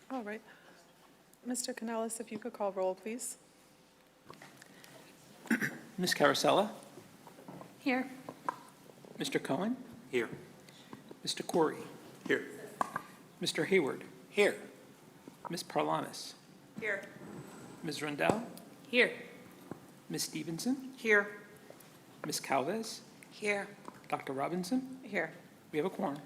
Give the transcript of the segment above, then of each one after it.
All right. Mr. Canales, if you could call roll, please. Ms. Carosella? Here. Mr. Cohen? Here. Mr. Corey? Here. Mr. Hayward? Here. Ms. Parlamas? Here. Ms. Rundell? Here. Ms. Stevenson? Here. Ms. Calvez? Here. Dr. Robinson? Here. We have a quorum.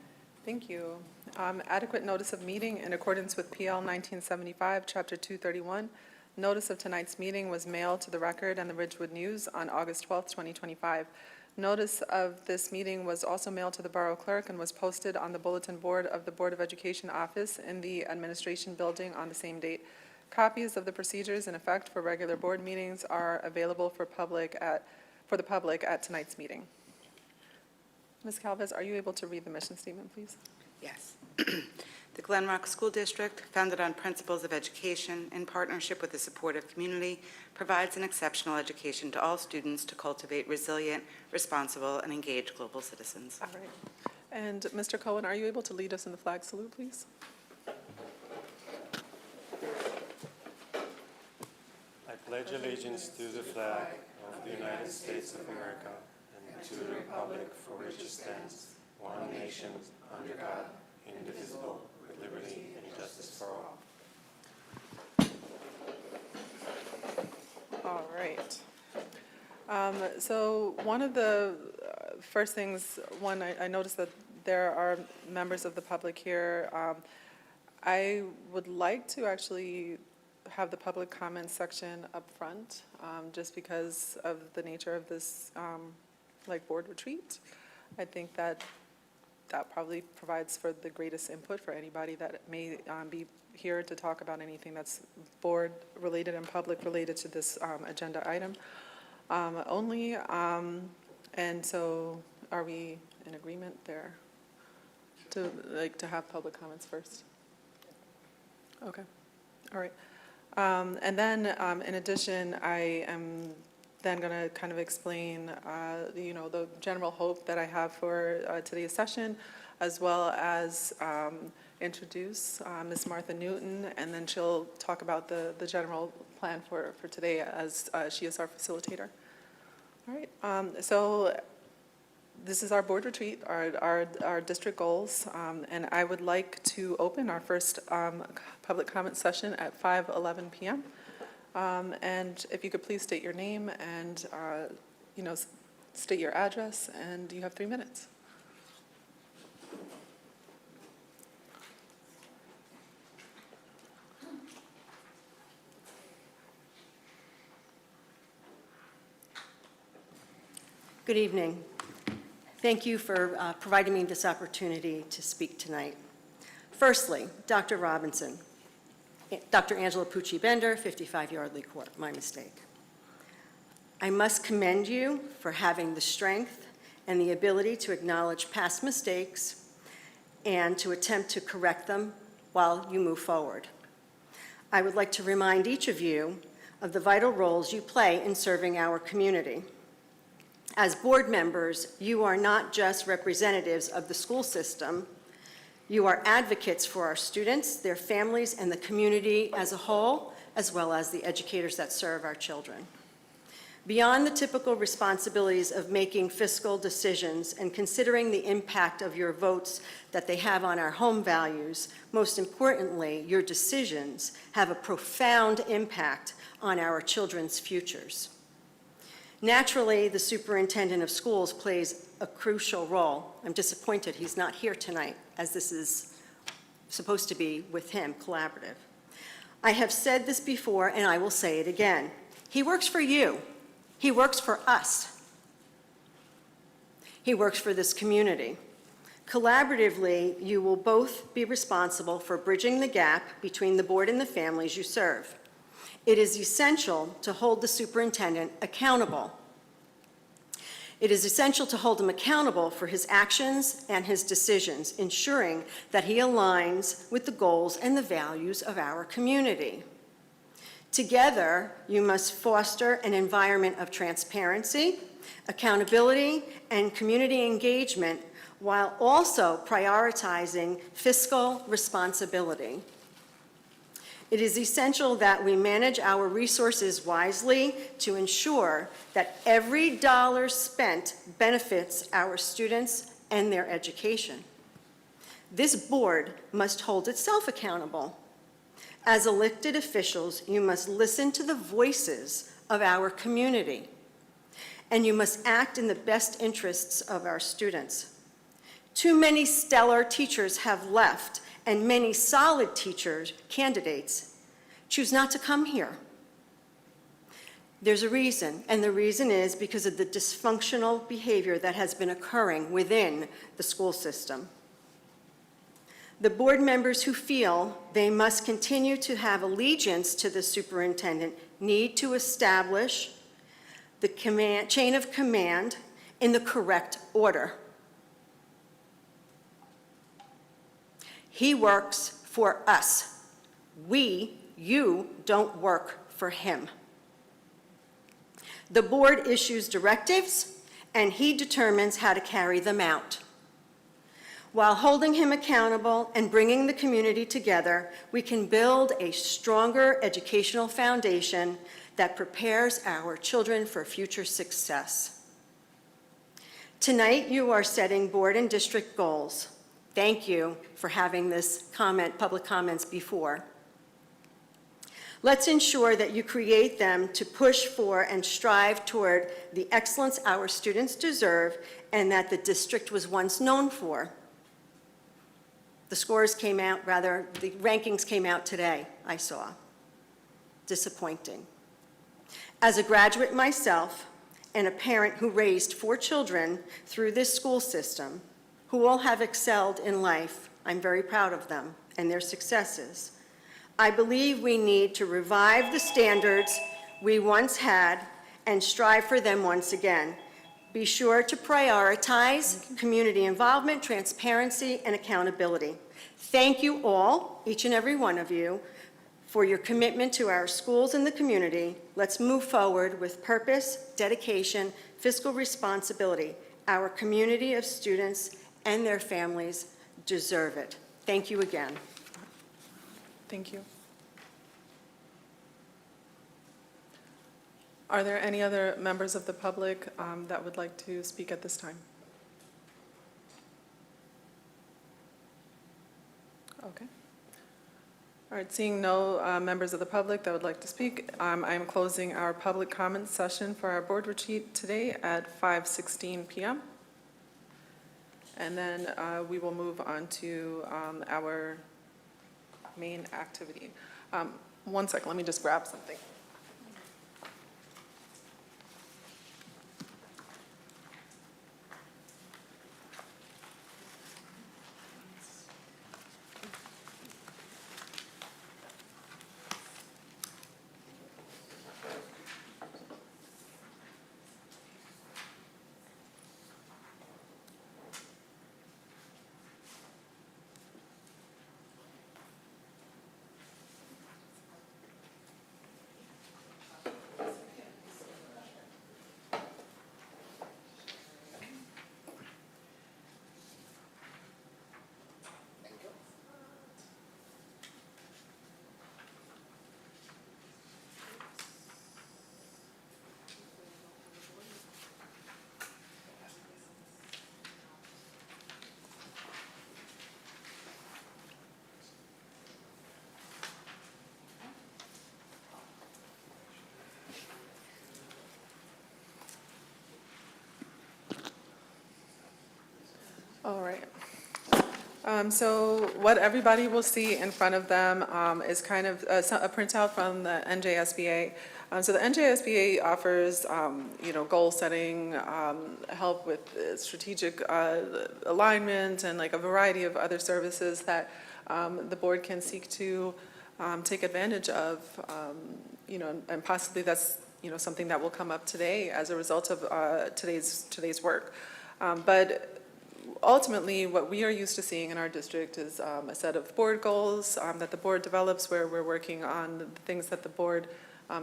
Thank you. Adequate notice of meeting in accordance with PL 1975, Chapter 231. Notice of tonight's meeting was mailed to the Record and the Ridgewood News on August 12th, 2025. Notice of this meeting was also mailed to the Borough Clerk and was posted on the bulletin board of the Board of Education office in the Administration Building on the same date. Copies of the procedures in effect for regular board meetings are available for the public at tonight's meeting. Ms. Calvez, are you able to read the mission statement, please? Yes. The Glen Rock School District, founded on principles of education in partnership with a supportive community, provides an exceptional education to all students to cultivate resilient, responsible, and engaged global citizens. All right. And Mr. Cohen, are you able to lead us in the flag salute, please? I pledge allegiance to the flag of the United States of America and to the republic for which it stands, one nation, under God, indivisible, with liberty and justice for all. All right. So one of the first things, I noticed that there are members of the public here. I would like to actually have the public comment section up front, just because of the nature of this board retreat. I think that probably provides for the greatest input for anybody that may be here to talk about anything that's board related and public related to this agenda item only. And so are we in agreement there to have public comments first? Okay. All right. And then in addition, I am then going to kind of explain, the general hope that I have for today's session, as well as introduce Ms. Martha Newton, and then she'll talk about the general plan for today as she is our facilitator. All right. So this is our board retreat, our district goals, and I would like to open our first public comment session at 5:11 p.m. And if you could please state your name and, state your address, and you have 3 minutes. Good evening. Thank you for providing me this opportunity to speak tonight. Firstly, Dr. Robinson. Dr. Angela Pucci-Bender, 55 Yardley Court, my mistake. I must commend you for having the strength and the ability to acknowledge past mistakes and to attempt to correct them while you move forward. I would like to remind each of you of the vital roles you play in serving our community. As board members, you are not just representatives of the school system. You are advocates for our students, their families, and the community as a whole, as well as the educators that serve our children. Beyond the typical responsibilities of making fiscal decisions and considering the impact of your votes that they have on our home values, most importantly, your decisions have a profound impact on our children's futures. Naturally, the superintendent of schools plays a crucial role. I'm disappointed he's not here tonight, as this is supposed to be with him, collaborative. I have said this before, and I will say it again. He works for you. He works for us. He works for this community. Collaboratively, you will both be responsible for bridging the gap between the board and the families you serve. It is essential to hold the superintendent accountable. It is essential to hold him accountable for his actions and his decisions, ensuring that he aligns with the goals and the values of our community. Together, you must foster an environment of transparency, accountability, and community engagement while also prioritizing fiscal responsibility. It is essential that we manage our resources wisely to ensure that every dollar spent benefits our students and their education. This board must hold itself accountable. As elected officials, you must listen to the voices of our community, and you must act in the best interests of our students. Too many stellar teachers have left, and many solid teachers, candidates, choose not to come here. There's a reason, and the reason is because of the dysfunctional behavior that has been occurring within the school system. The board members who feel they must continue to have allegiance to the superintendent need to establish the chain of command in the correct order. He works for us. You don't work for him. The board issues directives, and he determines how to carry them out. While holding him accountable and bringing the community together, we can build a stronger educational foundation that prepares our children for future success. Tonight, you are setting board and district goals. Thank you for having this public comments before. Let's ensure that you create them to push for and strive toward the excellence our students deserve and that the district was once known for. The rankings came out today, I saw. Disappointing. As a graduate myself and a parent who raised 4 children through this school system, who all have excelled in life, I'm very proud of them and their successes. I believe we need to revive the standards we once had and strive for them once again. Be sure to prioritize community involvement, transparency, and accountability. Thank you all, each and every one of you, for your commitment to our schools and the community. Let's move forward with purpose, dedication, fiscal responsibility. Our community of students and their families deserve it. Thank you again. Thank you. Are there any other members of the public that would like to speak at this time? Okay. All right, seeing no members of the public that would like to speak, I am closing our public comment session for our board retreat today at 5:16 p.m. And then we will move on to our main activity. One second, let me just grab something. All right. So what everybody will see in front of them is kind of a printout from the NJSBA. So the NJSBA offers, goal setting, help with strategic alignment, and like a variety of other services that the board can seek to take advantage of, and possibly that's, something that will come up today as a result of today's work. But ultimately, what we are used to seeing in our district is a set of board goals that the board develops, where we're working on the things that the board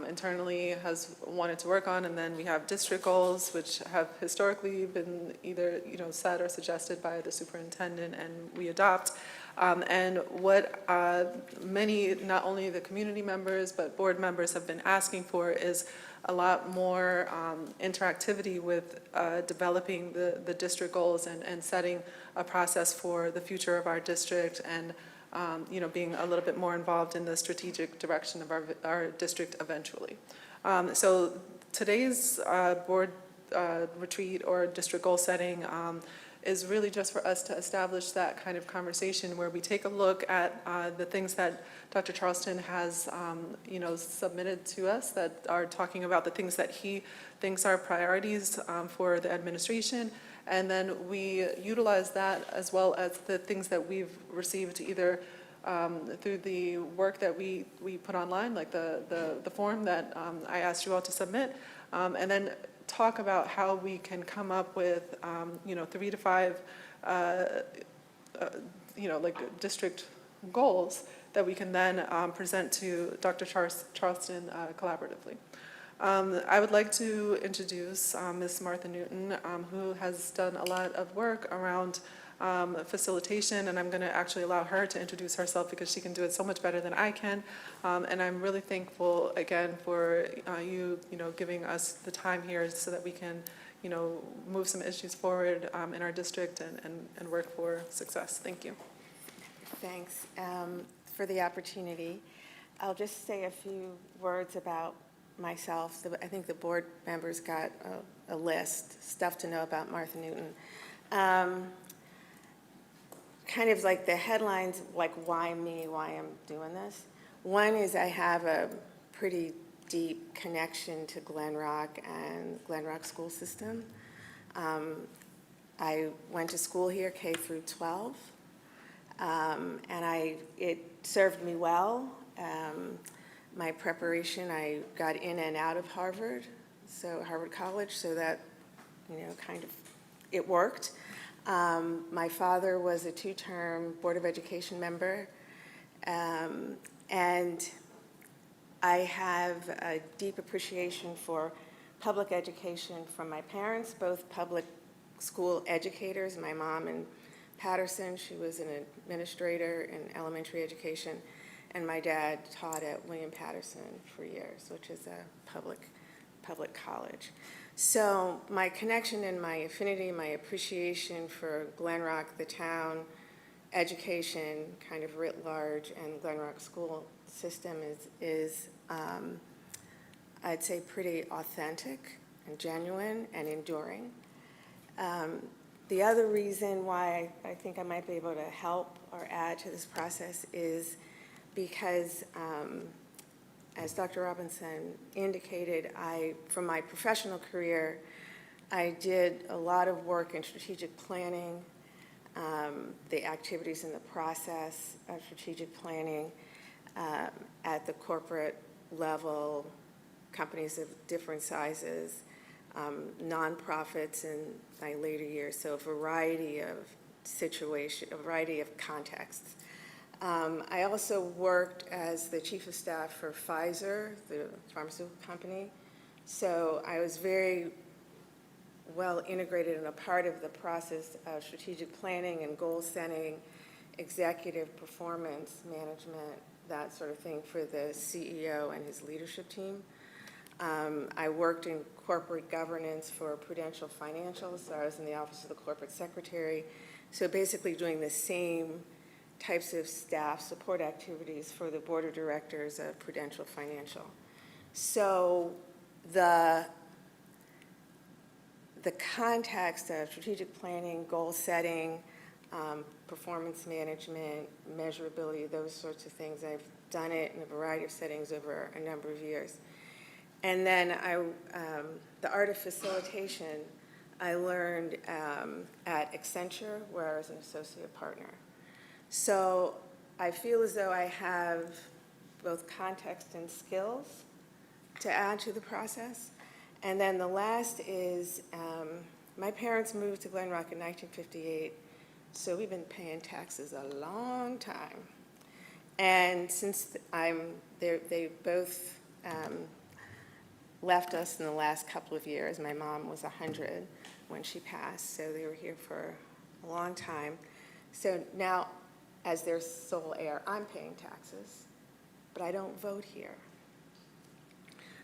internally has wanted to work on, and then we have district goals, which have historically been either set or suggested by the superintendent, and we adopt. And what many, not only the community members, but board members have been asking for is a lot more interactivity with developing the district goals and setting a process for the future of our district, and being a little bit more involved in the strategic direction of our district eventually. So today's board retreat or district goal setting is really just for us to establish that kind of conversation where we take a look at the things that Dr. Charleston has, submitted to us that are talking about the things that he thinks are priorities for the administration. And then we utilize that as well as the things that we've received either through the work that we put online, like the form that I asked you all to submit, and then talk about how we can come up with, 3 to 5, like district goals that we can then present to Dr. Charleston collaboratively. I would like to introduce Ms. Martha Newton, who has done a lot of work around facilitation, and I'm going to actually allow her to introduce herself because she can do it so much better than I can. And I'm really thankful again for you giving us the time here so that we can move some issues forward in our district and work for success. Thank you. Thanks for the opportunity. I'll just say a few words about myself. I think the board members got a list, stuff to know about Martha Newton. Kind of like the headlines, like why me, why I'm doing this. One is I have a pretty deep connection to Glen Rock and Glen Rock school system. I went to school here, K through 12, and it served me well. My preparation, I got in and out of Harvard College, so that, kind of, it worked. My father was a 2-term Board of Education member, and I have a deep appreciation for public education from my parents, both public school educators. My mom in Patterson, she was an administrator in elementary education, and my dad taught at William Patterson for years, which is a public college. So my connection and my affinity, my appreciation for Glen Rock, the town, education, kind of writ large, and Glen Rock school system is I'd say, pretty authentic and genuine and enduring. The other reason why I think I might be able to help or add to this process is because as Dr. Robinson indicated, from my professional career, I did a lot of work in strategic planning, the activities in the process of strategic planning at the corporate level, companies of different sizes, nonprofits in my later years, so a variety of situations, a variety of contexts. I also worked as the chief of staff for Pfizer, the pharmaceutical company, so I was very well integrated and a part of the process of strategic planning and goal setting, executive performance management, that sort of thing for the CEO and his leadership team. I worked in corporate governance for Prudential Financial, so I was in the office of the corporate secretary, so basically doing the same types of staff support activities for the board of directors of Prudential Financial. So the context of strategic planning, goal setting, performance management, measurability, those sorts of things, I've done it in a variety of settings over a number of years. And then the art of facilitation, I learned at Accenture, where I was an associate partner. So I feel as though I have both context and skills to add to the process. And then the last is, my parents moved to Glen Rock in 1958, so we've been paying taxes a long time. And since they both left us in the last couple of years. My mom was 100 when she passed, so they were here for a long time. So now, as their sole heir, I'm paying taxes, but I don't vote here.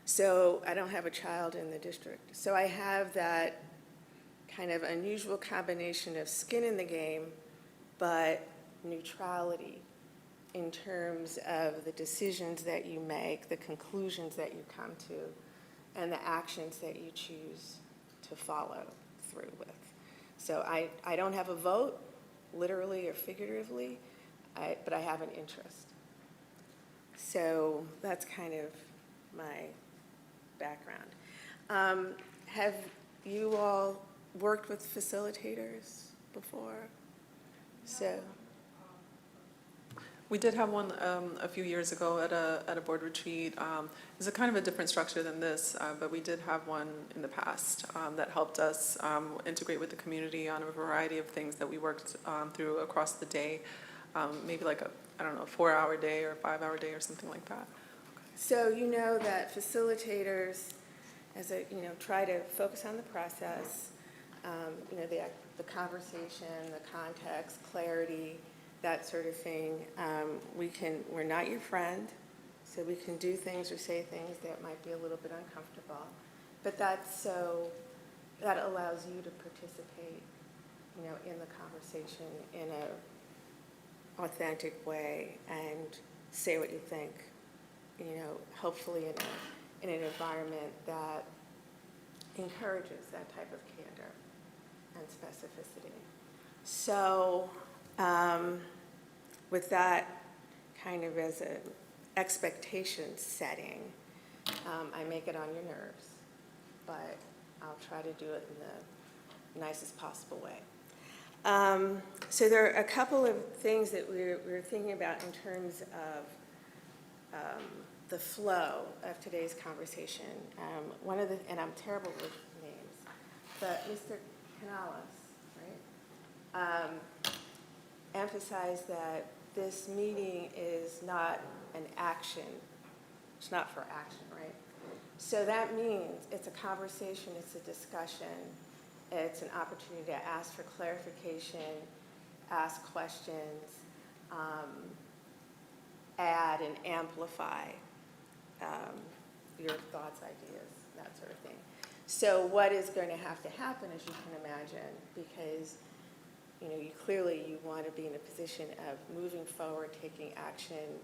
So I don't have a child in the district. So I have that kind of unusual combination of skin in the game, but neutrality in terms of the decisions that you make, the conclusions that you come to, and the actions that you choose to follow through with. So I don't have a vote, literally or figuratively, but I have an interest. So that's kind of my background. Have you all worked with facilitators before? So, We did have one a few years ago at a board retreat. It's a kind of a different structure than this, but we did have one in the past that helped us integrate with the community on a variety of things that we worked through across the day. Maybe like a 4-hour day or a 5-hour day or something like that. so you know that facilitators, try to focus on the process, the conversation, the context, clarity, that sort of thing. We're not your friend, so we can do things or say things that might be a little bit uncomfortable, but that allows you to participate, in the conversation in a authentic way and say what you think, hopefully in an environment that encourages that type of candor and specificity. So with that kind of as an expectation setting, I make it on your nerves, but I'll try to do it in the nicest possible way. So there are a couple of things that we're thinking about in terms of the flow of today's conversation. And I'm terrible with names, but Mr. Canales, right, emphasized that this meeting is not an action. It's not for action, right? So that means it's a conversation, it's a discussion, it's an opportunity to ask for clarification, ask questions, add and amplify your thoughts, ideas, that sort of thing. So what is going to have to happen, as you can imagine, because you want to be in a position of moving forward, taking action,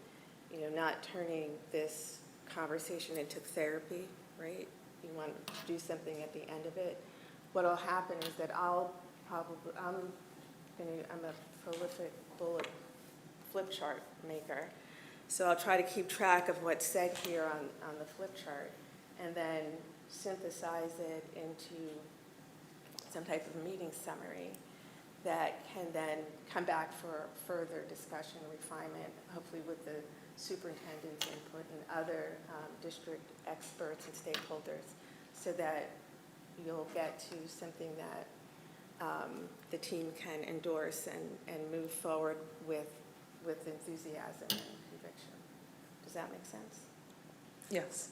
not turning this conversation into therapy, right? You want to do something at the end of it. What will happen is that I'm a prolific bullet flip chart maker, so I'll try to keep track of what's said here on the flip chart and then synthesize it into some type of meeting summary that can then come back for further discussion, refinement, hopefully with the superintendent's input and other district experts and stakeholders, so that you'll get to something that the team can endorse and move forward with enthusiasm and conviction. Does that make sense? Yes.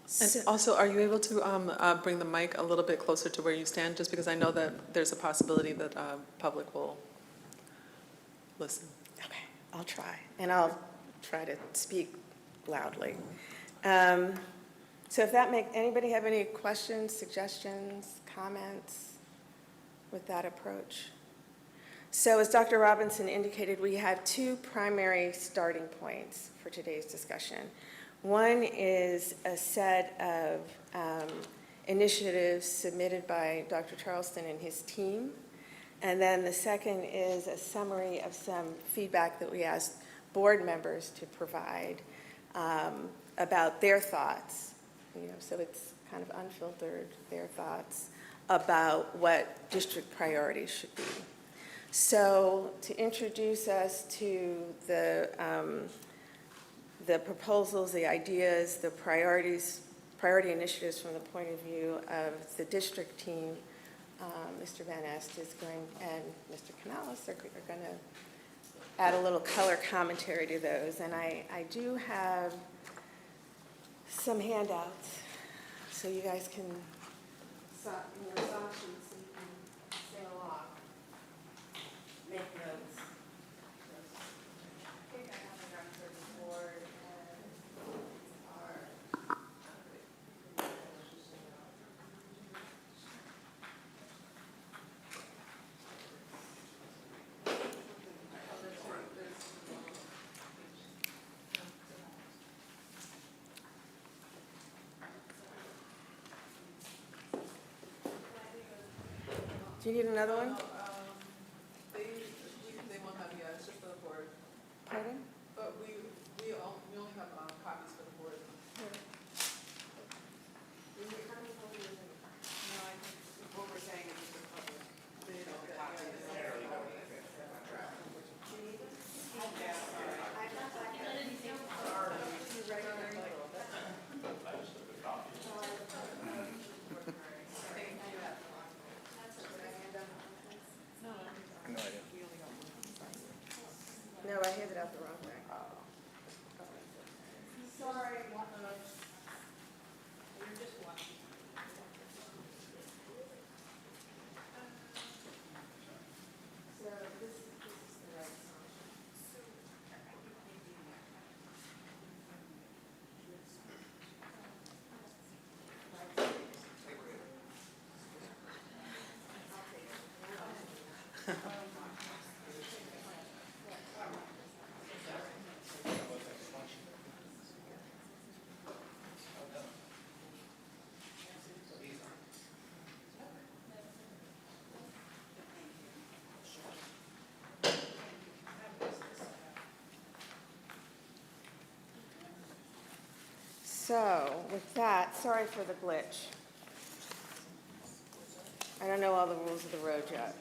So- And also, are you able to bring the mic a little bit closer to where you stand, just because I know that there's a possibility that public will listen. Okay, I'll try, and I'll try to speak loudly. So if anybody have any questions, suggestions, comments with that approach? So as Dr. Robinson indicated, we have two primary starting points for today's discussion. One is a set of initiatives submitted by Dr. Charleston and his team. And then the second is a summary of some feedback that we asked board members to provide about their thoughts. So it's kind of unfiltered, their thoughts about what district priorities should be. So to introduce us to the proposals, the ideas, the priority initiatives from the point of view of the district team, Mr. Van Est is going, and Mr. Canales are going to add a little color commentary to those. And I do have some handouts, so you guys can, song sheets, so you can sing along, make notes. Do you need another one? They won't have, yeah, it's just for the board. Pardon? But we only have copies for the board. No, I think what we're saying is just the public. They don't get No, I handed out the wrong thing. Sorry. So this is the right song. So with that, sorry for the glitch. I don't know all the rules of the road yet.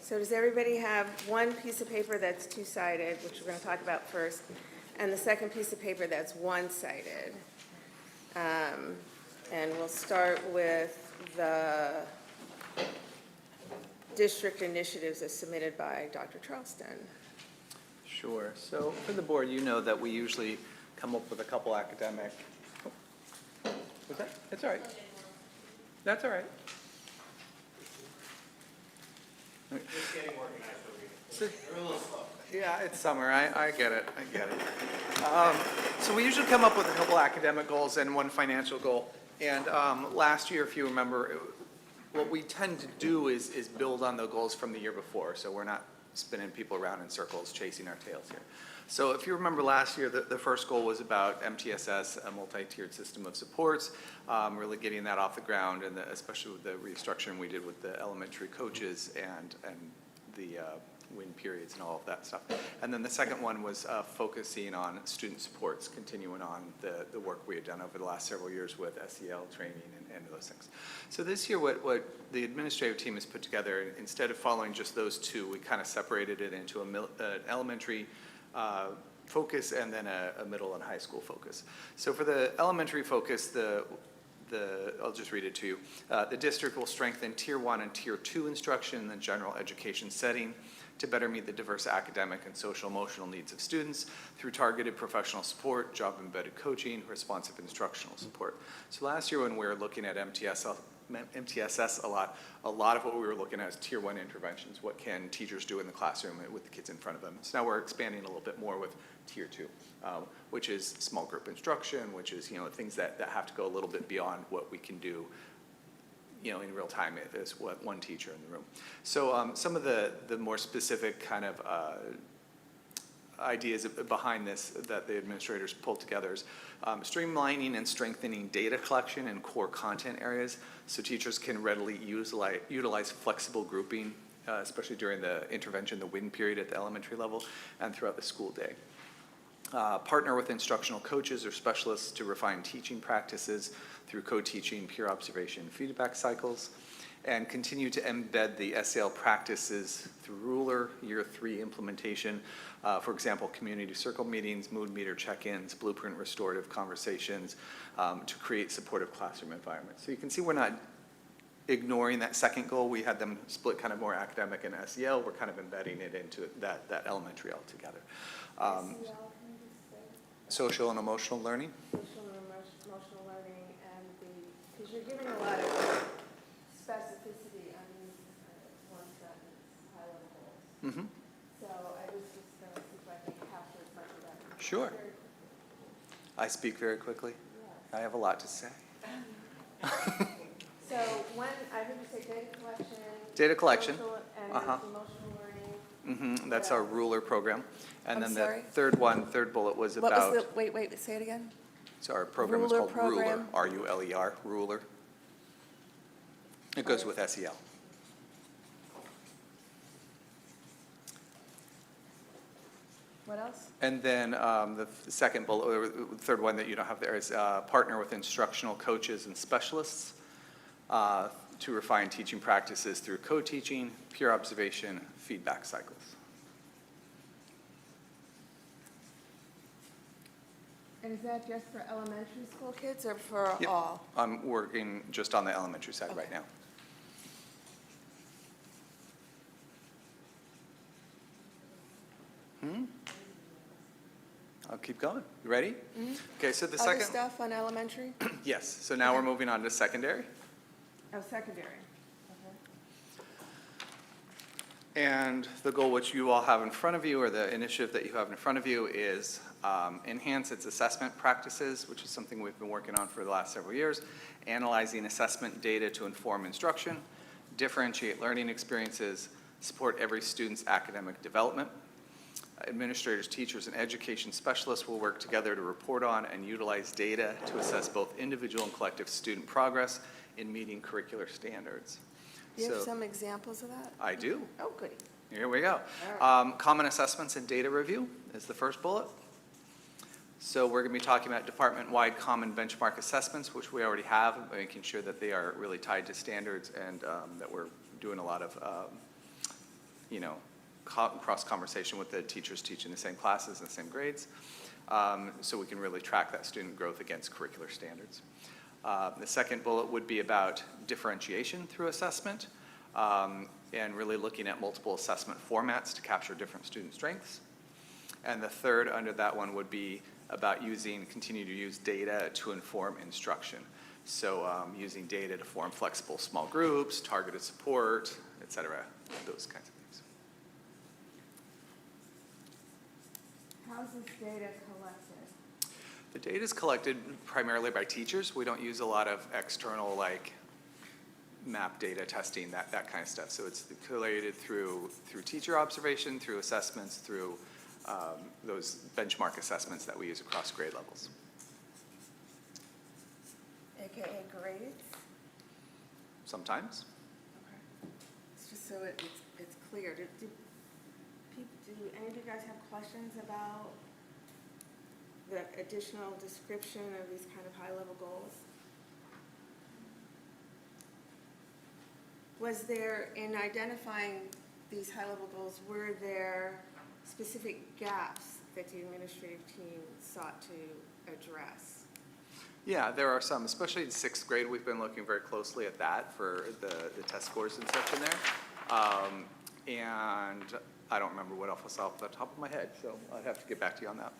So does everybody have one piece of paper that's two-sided, which we're going to talk about first, and the second piece of paper that's one-sided? And we'll start with the district initiatives as submitted by Dr. Charleston. Sure. So for the board, you know that we usually come up with a couple academic. What's that? It's all right. That's all right. Just getting organized over So- here. You're a little slow. Yeah, it's summer. I get it. I get it. So we usually come up with a couple academic goals and one financial goal. And last year, if you remember, what we tend to do is build on the goals from the year before. So we're not spinning people around in circles, chasing our tails here. So if you remember last year, the first goal was about MTSS, a multi-tiered system of supports, really getting that off the ground, and especially with the restructuring we did with the elementary coaches and the win periods and all of that stuff. And then the second one was focusing on student supports, continuing on the work we had done over the last several years with SEL training and those things. So this year, what the administrative team has put together, instead of following just those two, we kind of separated it into an elementary focus and then a middle and high school focus. So for the elementary focus, I'll just read it to you. The district will strengthen Tier 1 and Tier 2 instruction in the general education setting to better meet the diverse academic and social emotional needs of students through targeted professional support, job-embedded coaching, responsive instructional support. So last year when we were looking at MTSS a lot of what we were looking at is Tier 1 interventions. What can teachers do in the classroom with the kids in front of them? So now we're expanding a little bit more with Tier 2, which is small group instruction, which is, things that have to go a little bit beyond what we can do in real time if there's one teacher in the room. So some of the more specific kind of ideas behind this that the administrators pulled together is streamlining and strengthening data collection in core content areas so teachers can readily utilize flexible grouping, especially during the intervention, the win period at the elementary level and throughout the school day. Partner with instructional coaches or specialists to refine teaching practices through co-teaching, peer observation, feedback cycles, and continue to embed the SEL practices through Ruler, Year 3 implementation. For example, community circle meetings, mood meter check-ins, blueprint restorative conversations to create supportive classroom environments. So you can see we're not ignoring that second goal. We had them split kind of more academic and SEL. We're kind of embedding it into that elementary altogether. Social and emotional learning. Social and emotional learning, and because you're giving a lot of specificity on these one sentence high-level goals. Mm-hmm. So I was just going to see if I can capture as much of that. Sure. I speak very quickly. Yes. I have a lot to say. So one, I heard you say data collection. Data collection. Social and emotional learning. Mm-hmm. That's our Ruler program. And I'm then sorry? the third bullet was What about, was the, wait, say it again? so our program is Ruler called Ruler, program? R-U-L-E-R, Ruler. It goes with SEL. What else? And then the second bullet, or the third one that you don't have there is partner with instructional coaches and specialists to refine teaching practices through co-teaching, peer observation, feedback cycles. And is that just for elementary school kids or for Yep. all? I'm working just on the elementary side right now. I'll keep going. You ready? Okay, so the Other second, stuff on elementary? yes, so now we're moving on to secondary. Oh, secondary. And the goal which you all have in front of you, or the initiative that you have in front of you, is enhance its assessment practices, which is something we've been working on for the last several years, analyzing assessment data to inform instruction, differentiate learning experiences, support every student's academic development. Administrators, teachers, and education specialists will work together to report on and utilize data to assess both individual and collective student progress in meeting curricular standards. Do you have So- some examples of that? I do. Oh, goody. Here we go. Common assessments and data review is the first bullet. So we're going to be talking about department-wide common benchmark assessments, which we already have, making sure that they are really tied to standards and that we're doing a lot of, cross-conversation with the teachers teaching the same classes and the same grades, so we can really track that student growth against curricular standards. The second bullet would be about differentiation through assessment, and really looking at multiple assessment formats to capture different student strengths. And the third under that one would be about continue to use data to inform instruction. So using data to form flexible small groups, targeted support, et cetera, those kinds of things. How's this data collected? The data is collected primarily by teachers. We don't use a lot of external, like, map data testing, that kind of stuff. So it's collated through teacher observation, through assessments, through those benchmark assessments that we use across grade levels. AKA grades? Sometimes. Okay. It's just so it's clear. Do any of you guys have questions about the additional description of these kind of high-level goals? Was there, in identifying these high-level goals, were there specific gaps that the administrative team sought to address? Yeah, there are some, especially in sixth grade. We've been looking very closely at that for the test scores and such in there. And I don't remember what else off the top of my head, so I'd have to get back to you on that.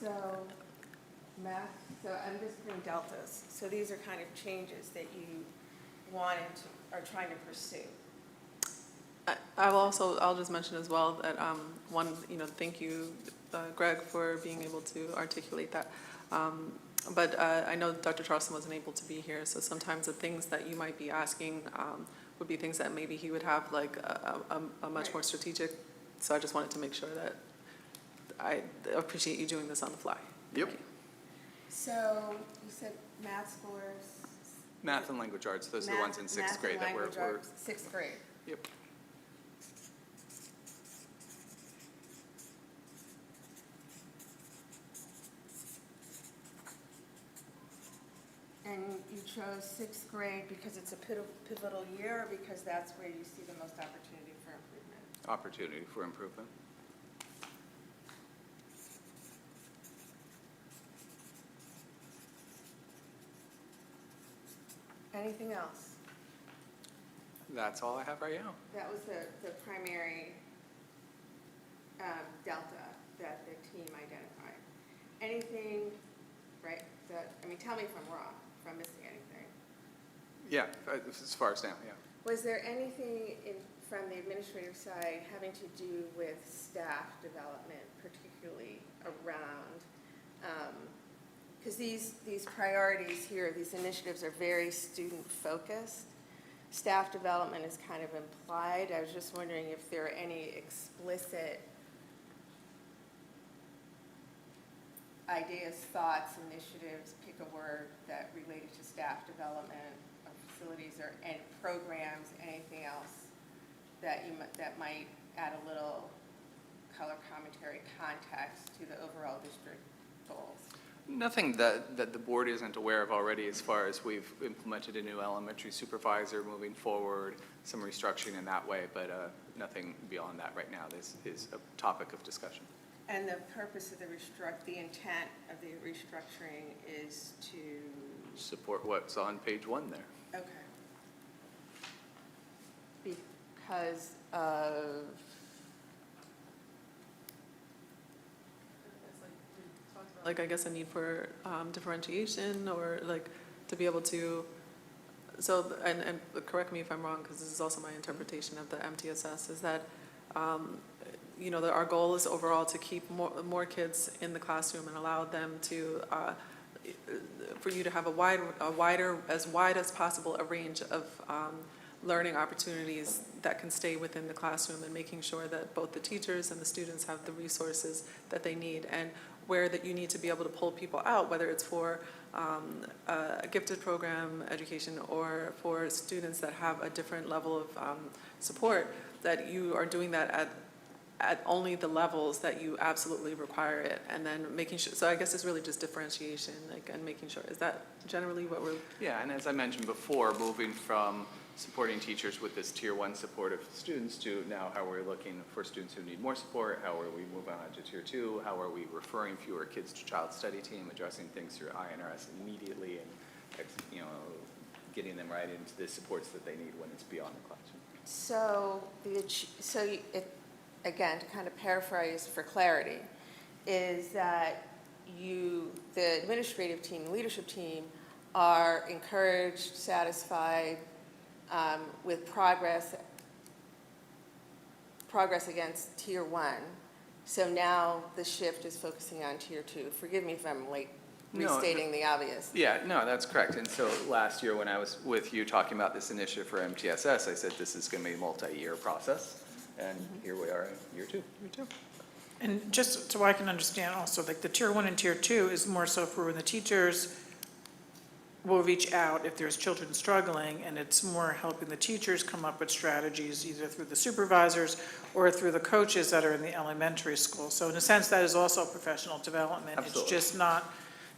So, math, so I'm just putting deltas. So these are kind of changes that you wanted to, are trying to pursue. I'll just mention as well that, thank you, Greg, for being able to articulate that. But I know Dr. Charleston wasn't able to be here, so sometimes the things that you might be asking would be things that maybe he would have like a much more strategic. So I just wanted to make sure that I appreciate you doing this on the fly. Yep. Thank you. So you said math scores? Math and language arts, those are the ones in sixth grade that we're. Sixth grade. Yep. And you chose sixth grade because it's a pivotal year, or because that's where you see the most opportunity for improvement? Opportunity for improvement. Anything else? That's all I have right now. That was the primary delta that the team identified. Anything, right, tell me if I'm wrong, if I'm missing anything. Yeah, as far as now, yeah. Was there anything from the administrative side having to do with staff development, particularly around, because these priorities here, these initiatives are very student-focused. Staff development is kind of implied. I was just wondering if there are any explicit ideas, thoughts, initiatives, pick a word, that related to staff development of facilities or any programs, anything else that that might add a little color commentary context to the overall district goals? Nothing that the board isn't aware of already, as far as we've implemented a new elementary supervisor moving forward, some restructuring in that way, but nothing beyond that right now. This is a topic of discussion. And the purpose of the intent of the restructuring is to, Support what's on page 1 there. okay. Because of, Like, I guess a need for differentiation, or like to be able to, so, and correct me if I'm wrong, because this is also my interpretation of the MTSS, is that, you know, that our goal is overall to keep more kids in the classroom and allow them to, for you to have a wider, as wide as possible, a range of learning opportunities that can stay within the classroom, and making sure that both the teachers and the students have the resources that they need, and where that you need to be able to pull people out, whether it's for a gifted program education or for students that have a different level of support, that you are doing that at only the levels that you absolutely require it, and then making sure, so I guess it's really just differentiation, like, and making sure, is that generally what we're? Yeah, and as I mentioned before, moving from supporting teachers with this tier 1 support of students to now how we're looking for students who need more support, how are we moving on to tier 2, how are we referring fewer kids to child study team, addressing things through INRS immediately, and, you know, getting them right into the supports that they need when it's beyond the classroom. again, to kind of paraphrase for clarity, is that the administrative team, the leadership team, are encouraged, satisfied with progress against tier 1. So now the shift is focusing on tier 2. Forgive me if I'm restating the obvious. Yeah, no, that's correct. And so last year when I was with you talking about this initiative for MTSS, I said this is going to be a multi-year process. And here we are in year 2. Year 2. And just so I can understand also, like the tier 1 and tier 2 is more so for when the teachers will reach out if there's children struggling, and it's more helping the teachers come up with strategies either through the supervisors or through the coaches that are in the elementary school. So in a sense, that is also professional development. Absolutely. It's just not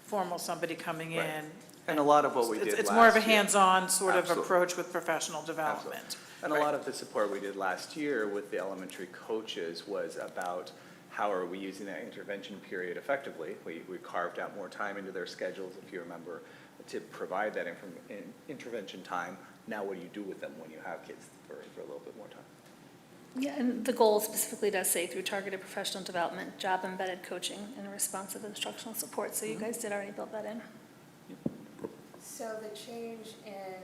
formal somebody coming Right. in. And a lot of what we did It's more of a last year- hands-on sort of Absolutely. approach with professional development. And a lot of the support we did last year with the elementary coaches was about how are we using that intervention period effectively. We carved out more time into their schedules, if you remember, to provide that intervention time. Now what do you do with them when you have kids for a little bit more time? Yeah, and the goal specifically does say through targeted professional development, job-embedded coaching, and responsive instructional support. So you guys did already build that in. So the change in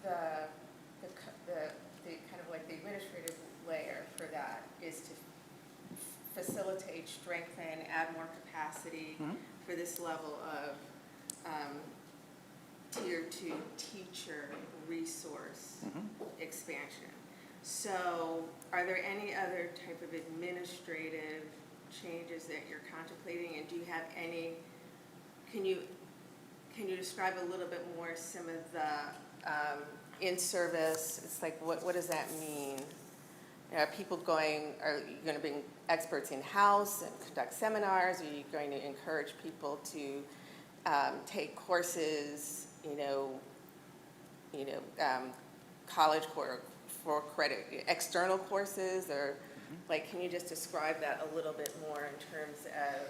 the kind of like the administrative layer for that is to facilitate, strengthen, add more capacity for this level of tier 2 teacher resource expansion. So are there any other type of administrative changes that you're contemplating, and do you have any, can you describe a little bit more some of the in-service, it's like, what does that mean? Are people are you going to bring experts in-house and conduct seminars? Are you going to encourage people to take courses, college for credit, external courses, or like, can you just describe that a little bit more in terms of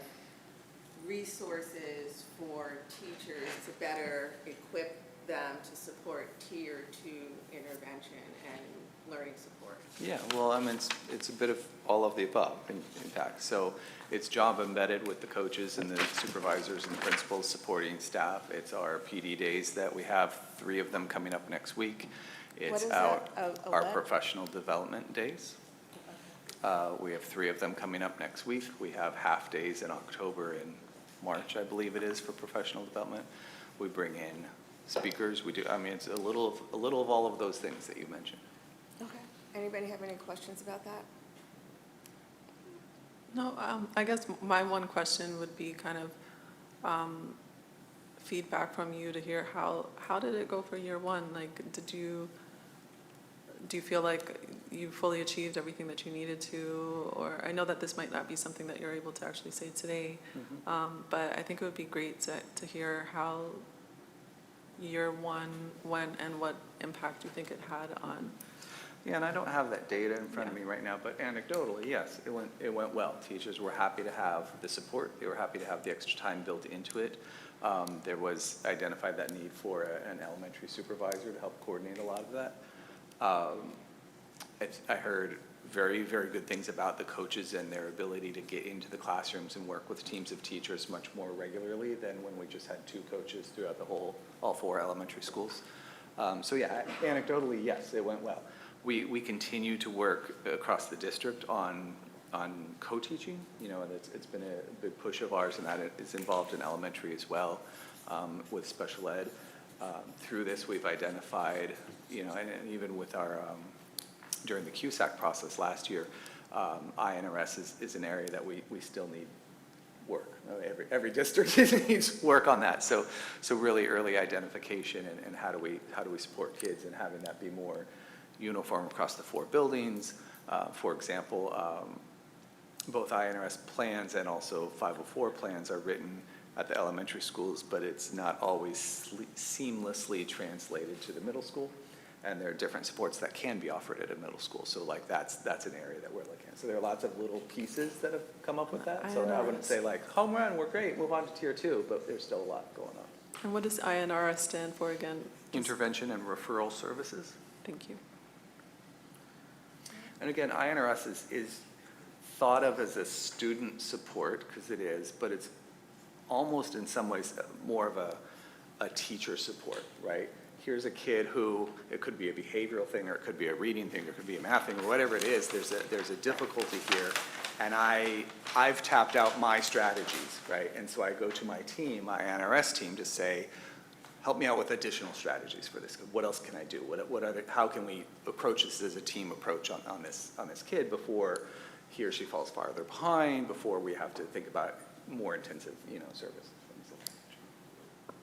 resources for teachers to better equip them to support tier 2 intervention and learning support? Yeah, well, I mean, it's a bit of all of the above, in fact. So it's job embedded with the coaches and the supervisors and principals supporting staff. It's our PD days that we have, 3 of them coming up next week. It's What is that? our What? professional development days. We have 3 of them coming up next week. We have half days in October and March, I believe it is, for professional development. We bring in speakers. We do, I mean, it's a little of all of those things that you mentioned. Okay. Anybody have any questions about that? No, I guess my one question would be kind of feedback from you to hear how did it go for year one? Like, do you feel like you fully achieved everything that you needed to? Or I know that this might not be something that you're able to actually say today, but I think it would be great to hear how year one went and what impact you think it had on. Yeah, and I don't have that data in front of me right now, but anecdotally, yes, it went well. Teachers were happy to have the support. They were happy to have the extra time built into it. There was identified that need for an elementary supervisor to help coordinate a lot of that. I heard very, very good things about the coaches and their ability to get into the classrooms and work with teams of teachers much more regularly than when we just had 2 coaches throughout all 4 elementary schools. So yeah, anecdotally, yes, it went well. We continue to work across the district on co-teaching. You know, it's been a big push of ours, and that is involved in elementary as well, with special ed. Through this, we've identified, you know, and even with our, during the QSAC process last year, INRS is an area that we still need work. Every district needs work on that. So really early identification and how do we support kids and having that be more uniform across the 4 buildings. For example, both INRS plans and also 504 plans are written at the elementary schools, but it's not always seamlessly translated to the middle school. And there are different supports that can be offered at a middle school. So like that's an area that we're looking at. So there are lots of little pieces that have come up with that. So I wouldn't say like, home run, we're great, move on to tier 2, but there's still a lot going on. And what does INRS stand for again? Intervention and referral services. Thank you. And again, INRS is thought of as a student support, because it is, but it's almost in some ways more of a teacher support, right? Here's a kid who, it could be a behavioral thing, or it could be a reading thing, or it could be a math thing, or whatever it is, there's a difficulty here. And I've tapped out my strategies, right? And so I go to my team, my INRS team, to say, help me out with additional strategies for this. What else can I do? How can we approach this as a team approach on this kid before he or she falls farther behind, before we have to think about more intensive, service.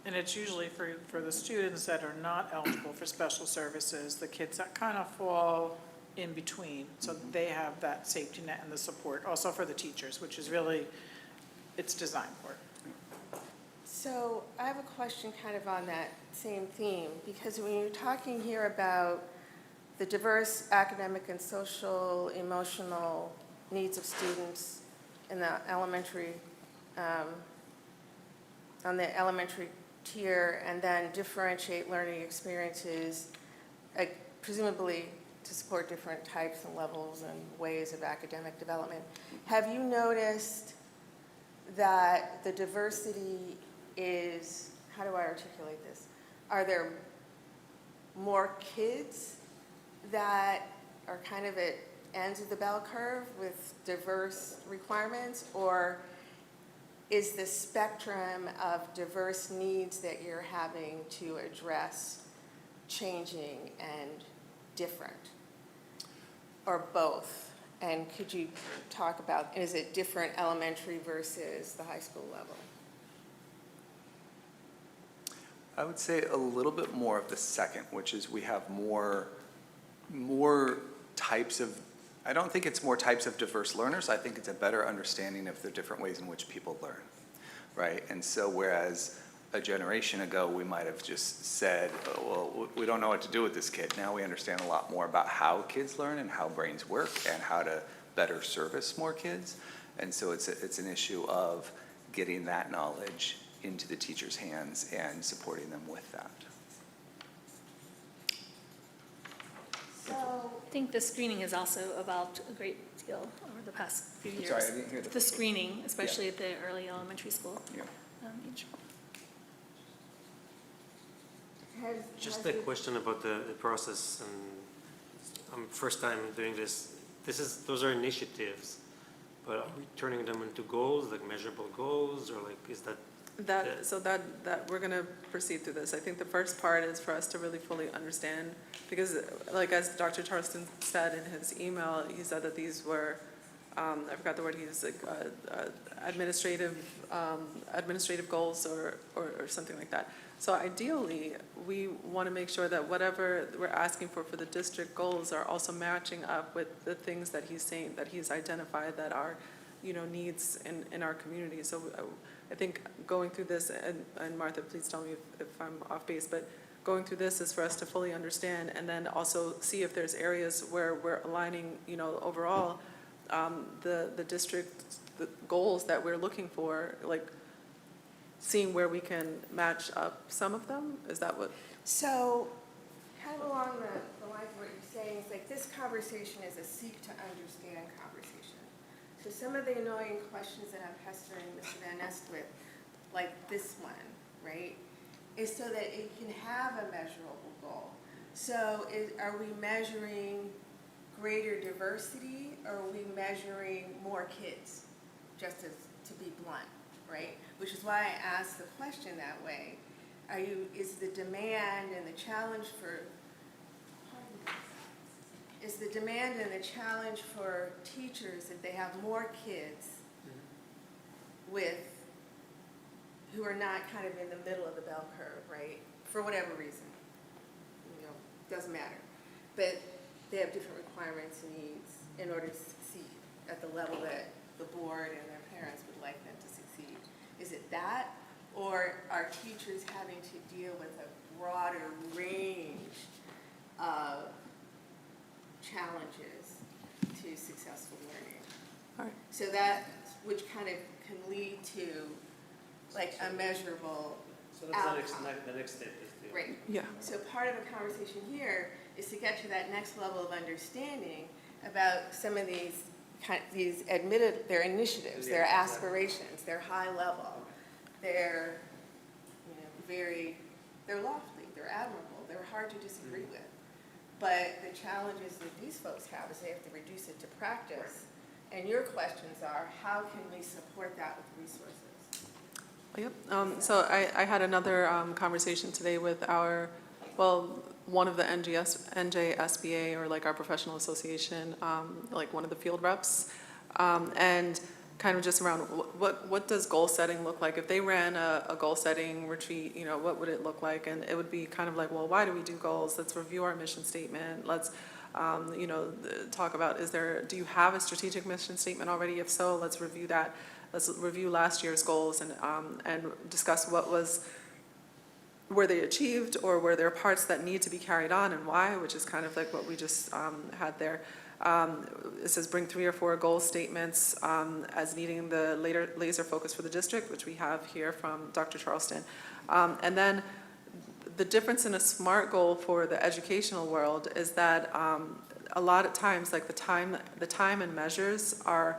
And it's usually for the students that are not eligible for special services, the kids that kind of fall in between. So they have that safety net and the support, also for the teachers, which is really, it's designed for. So I have a question kind of on that same theme, because when you're talking here about the diverse academic and social, emotional needs of students in the elementary, on the elementary tier, and then differentiate learning experiences, presumably to support different types and levels and ways of academic development. Have you noticed that the diversity is, how do I articulate this? Are there more kids that are kind of at ends of the bell curve with diverse requirements, or is the spectrum of diverse needs that you're having to address changing and different, or both? And could you talk about, is it different elementary versus the high school level? I would say a little bit more of the second, which is we have more types of, I don't think it's more types of diverse learners. I think it's a better understanding of the different ways in which people learn, right? And so whereas a generation ago we might have just said, oh, well, we don't know what to do with this kid. Now we understand a lot more about how kids learn and how brains work and how to better service more kids. And so it's an issue of getting that knowledge into the teacher's hands and supporting them with that. So, I think the screening has also evolved a great deal over the past few years. Sorry, I didn't hear The screening, especially at the early elementary school Yeah. age. Just a question about the process, and first time doing this. Those are initiatives, but are we turning them into goals, like measurable goals, or like is that? That we're going to proceed through this. I think the first part is for us to really fully understand, because like as Dr. Charleston said in his email, he said that these were I forgot the word he used, like, administrative goals or something like that. So ideally, we want to make sure that whatever we're asking for the district goals are also matching up with the things that he's saying, that he's identified that are, needs in our community. So I think going through this, and Martha, please tell me if I'm off base, but going through this is for us to fully understand and then also see if there's areas where we're aligning, overall, the district the goals that we're looking for, like seeing where we can match up some of them. Is that what? So, kind of along the lines of what you're saying, it's like this conversation is a seek to understand conversation. So some of the annoying questions that I'm pestering Mr. Van Nest with, like this one, right, is so that it can have a measurable goal. So are we measuring greater diversity, or are we measuring more kids, just as to be blunt, right? Which is why I asked the question that way. Is the demand and the challenge for teachers that they have more kids who are not kind of in the middle of the bell curve, right? For whatever reason, doesn't matter. But they have different requirements and needs in order to succeed at the level that the board and their parents would like them to succeed. Is it that, or are teachers having to deal with a broader range of challenges to successful learning? All right. So that, which kind of can lead to like a measurable So that's outcome. the next step is the. Right. Yeah. So part of the conversation here is to get to that next level of understanding about some of these their initiatives, their Yeah, exactly. aspirations, they're high level, they're they're lofty, they're admirable, they're hard to disagree with. But the challenges that these folks have is they have to reduce it to practice. And your questions are, how can we support that with resources? Yep. So I had another conversation today with one of the NJSBA, or like our professional association, like one of the field reps, and kind of just around what does goal setting look like? If they ran a goal setting retreat, what would it look like? And it would be kind of like, well, why do we do goals? Let's review our mission statement. Let's talk about, do you have a strategic mission statement already? If so, let's review that. Let's review last year's goals and discuss were they achieved, or were there parts that need to be carried on and why, which is kind of like what we just had there. It says bring 3 or 4 goal statements as needing the laser focus for the district, which we have here from Dr. Charleston. And then the difference in a SMART goal for the educational world is that a lot of times, like the time and measures are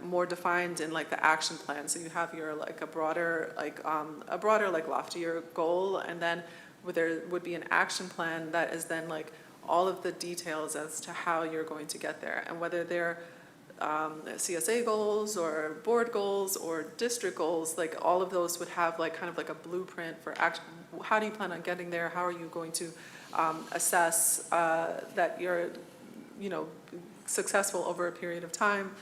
more defined in like the action plan. So you have your like a broader loftier goal, and then there would be an action plan that is then like all of the details as to how you're going to get there, and whether they're CSA goals or board goals or district goals, like all of those would have like kind of like a blueprint for action. How do you plan on getting there? How are you going to assess that you're successful over a period of time,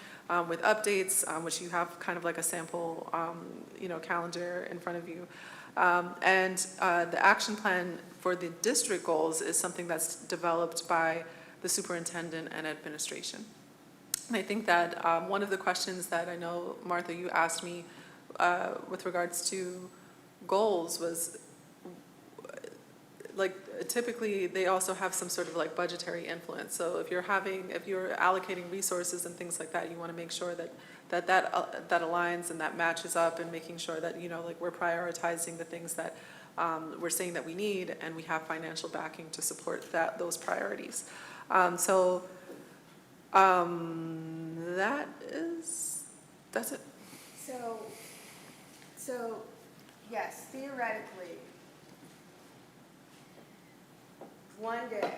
with updates, which you have kind of like a sample calendar in front of you. And the action plan for the district goals is something that's developed by the superintendent and administration. And I think that one of the questions that I know, Martha, you asked me with regards to goals was, like, typically they also have some sort of like budgetary influence. So if you're allocating resources and things like that, you want to make sure that aligns and that matches up, and making sure that like we're prioritizing the things that we're saying that we need, and we have financial backing to support those priorities. That's it. So yes, theoretically, one day,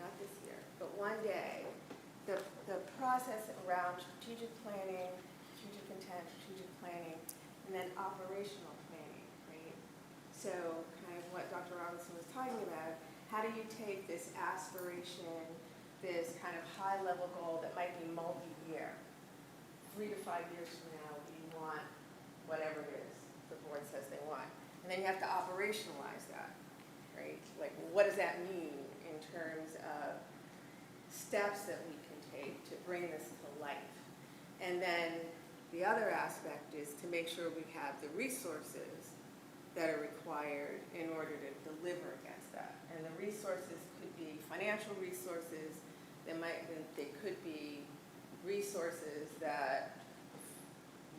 not this year, but one day, the process around strategic planning, strategic intent, strategic planning, and then operational planning, right? So kind of what Dr. Robinson was talking about, how do you take this aspiration, this kind of high-level goal that might be multi-year. 3 to 5 years from now, we want whatever it is the board says they want. And then you have to operationalize that, right? Like, what does that mean in terms of steps that we can take to bring this to life? And then the other aspect is to make sure we have the resources that are required in order to deliver against that. And the resources could be financial resources, they could be resources that,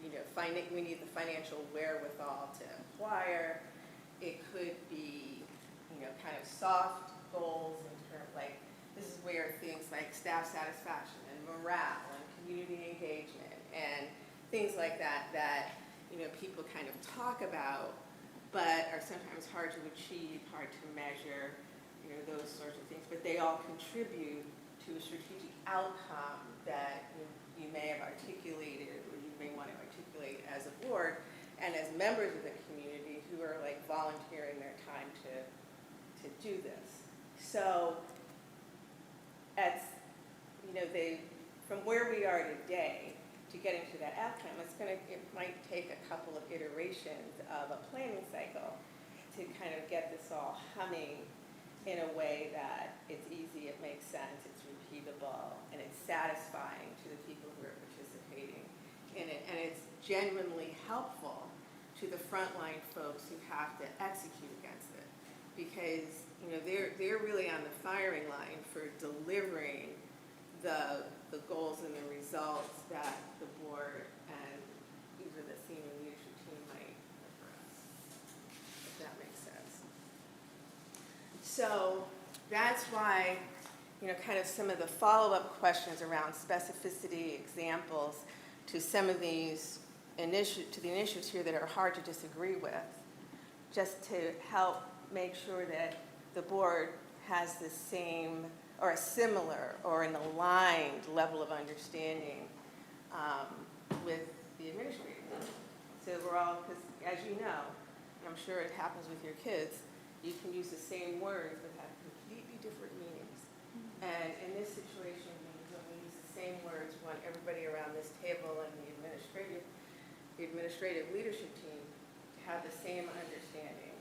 you know, we need the financial wherewithal to acquire. It could be, you know, kind of soft goals in terms, like, this is where things like staff satisfaction and morale and community engagement and things like that, you know, people kind of talk about, but are sometimes hard to achieve, hard to measure, you know, those sorts of things. But they all contribute to a strategic outcome that you may have articulated or you may want to articulate as a board and as members of the community who are like volunteering their time to do this. So you know, from where we are today to getting to that outcome, it might take a couple of iterations of a planning cycle to kind of get this all humming in a way that it's easy, it makes sense, it's repeatable, and it's satisfying to the people who are participating in it. And it's genuinely helpful to the frontline folks who have to execute against it, because, you know, they're really on the firing line for delivering the goals and the results that the board and even the senior leadership team might address, if that makes sense. So that's why, you know, kind of some of the follow-up questions around specificity, examples to some of these initiatives here that are hard to disagree with, just to help make sure that the board has the same or a similar or an aligned level of understanding with the administrator. So we're all, because as you know, I'm sure it happens with your kids, you can use the same words but have completely different meanings. And in this situation, when we use the same words, we want everybody around this table and the administrative leadership team to have the same understanding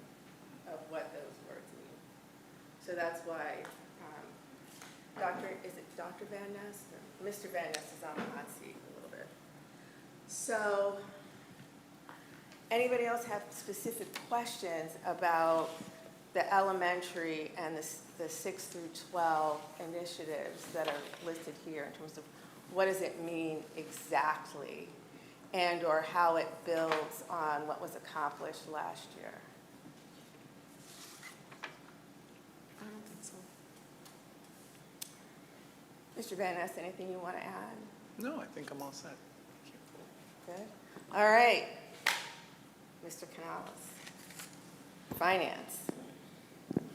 of what those words mean. So that's why Dr. Van Ness? Or Mr. Van Ness is on the hot seat a little bit. So anybody else have specific questions about the elementary and the 6 through 12 initiatives that are listed here in terms of what does it mean exactly and or how it builds on what was accomplished last year? I don't think so. Mr. Van Ness, anything you want to add? No, I think I'm all set. Good. All right. Mr. Canales. Finance.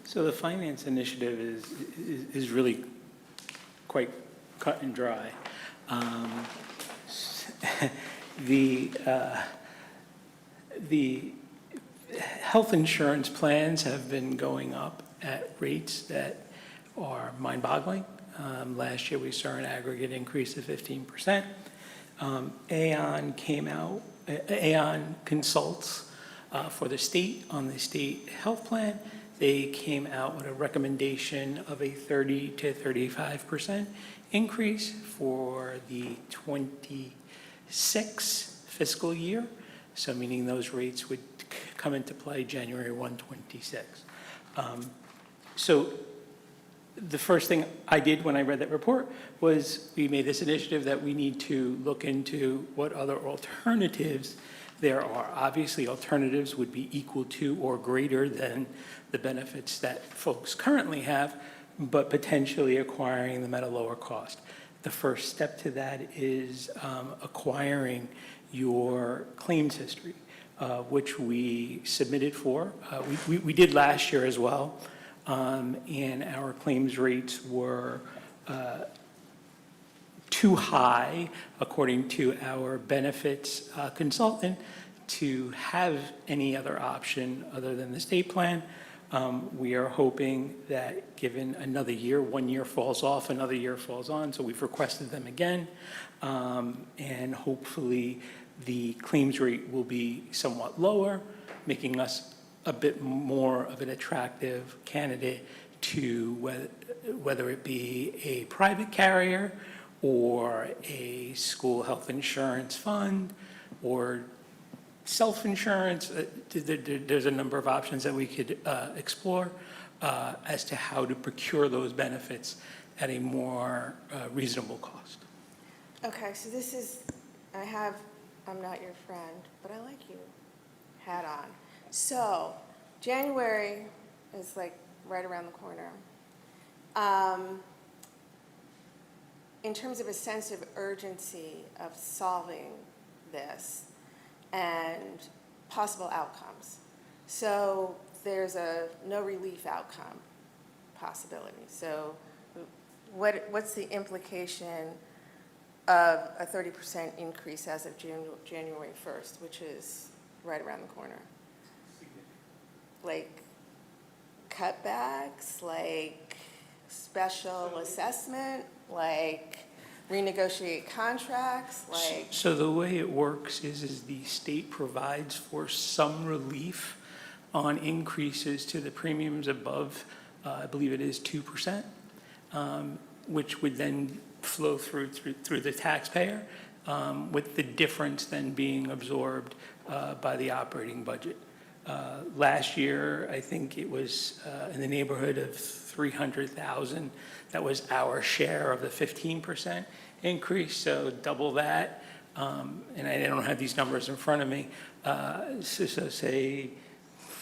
So the finance initiative is really quite cut and dry. The health insurance plans have been going up at rates that are mind-boggling. Last year, we saw an aggregate increase of 15%. Aon consults for the state on the state health plan. They came out with a recommendation of a 30 to 35% increase for the 26 fiscal year. So meaning those rates would come into play January 1, 26. So the first thing I did when I read that report was we made this initiative that we need to look into what other alternatives there are. Obviously, alternatives would be equal to or greater than the benefits that folks currently have, but potentially acquiring them at a lower cost. The first step to that is acquiring your claims history, which we submitted for. We did last year as well. And our claims rates were too high, according to our benefits consultant, to have any other option other than the state plan. We are hoping that given another year, 1 year falls off, another year falls on, so we've requested them again. And hopefully, the claims rate will be somewhat lower, making us a bit more of an attractive candidate to whether it be a private carrier or a school health insurance fund or self-insurance. There's a number of options that we could explore as to how to procure those benefits at a more reasonable cost. Okay, so this is, I'm not your friend, but I like you, hat on. So, January is like right around the corner. In terms of a sense of urgency of solving this and possible outcomes. So there's a no relief outcome possibility. So what's the implication of a 30% increase as of January 1st, which is right around the corner? Like cutbacks, like special assessment, like renegotiate contracts, like? So the way it works is the state provides for some relief on increases to the premiums above, I believe it is 2%, which would then flow through the taxpayer, with the difference then being absorbed by the operating budget. Last year, I think it was in the neighborhood of $300,000. That was our share of the 15% increase, so double that. And I don't have these numbers in front of me. So say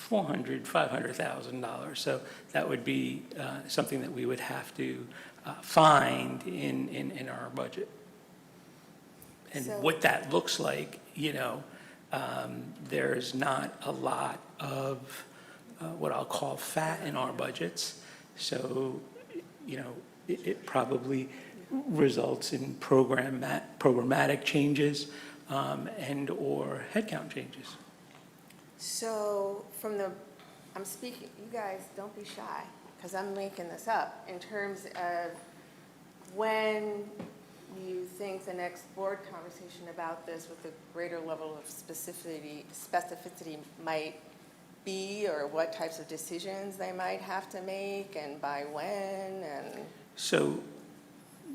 $400,000, $500,000. So that would be something that we would have to find in our budget. And So- what that looks like, there's not a lot of what I'll call fat in our budgets. So, it probably results in programmatic changes and/or headcount changes. So I'm speaking, you guys, don't be shy, because I'm making this up, in terms of when you think the next board conversation about this with a greater level of specificity might be, or what types of decisions they might have to make, and by when, and? So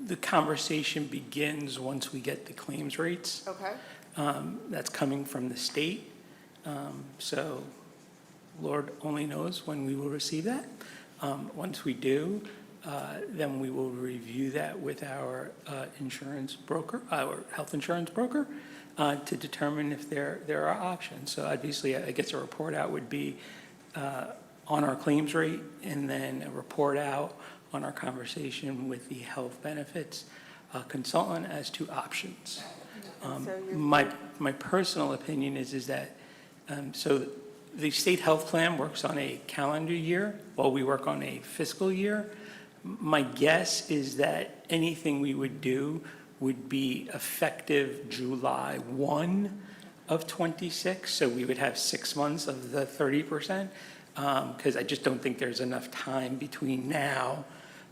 the conversation begins once we get the claims rates. Okay. That's coming from the state. So Lord only knows when we will receive that. Once we do, then we will review that with our insurance broker, our health insurance broker, to determine if there are options. So obviously, I guess a report out would be on our claims rate, and then a report out on our conversation with the health benefits consultant as to options. My personal opinion is that, so the state health plan works on a calendar year while we work on a fiscal year. My guess is that anything we would do would be effective July 1 of '26, so we would have 6 months of the 30%, because I just don't think there's enough time between now.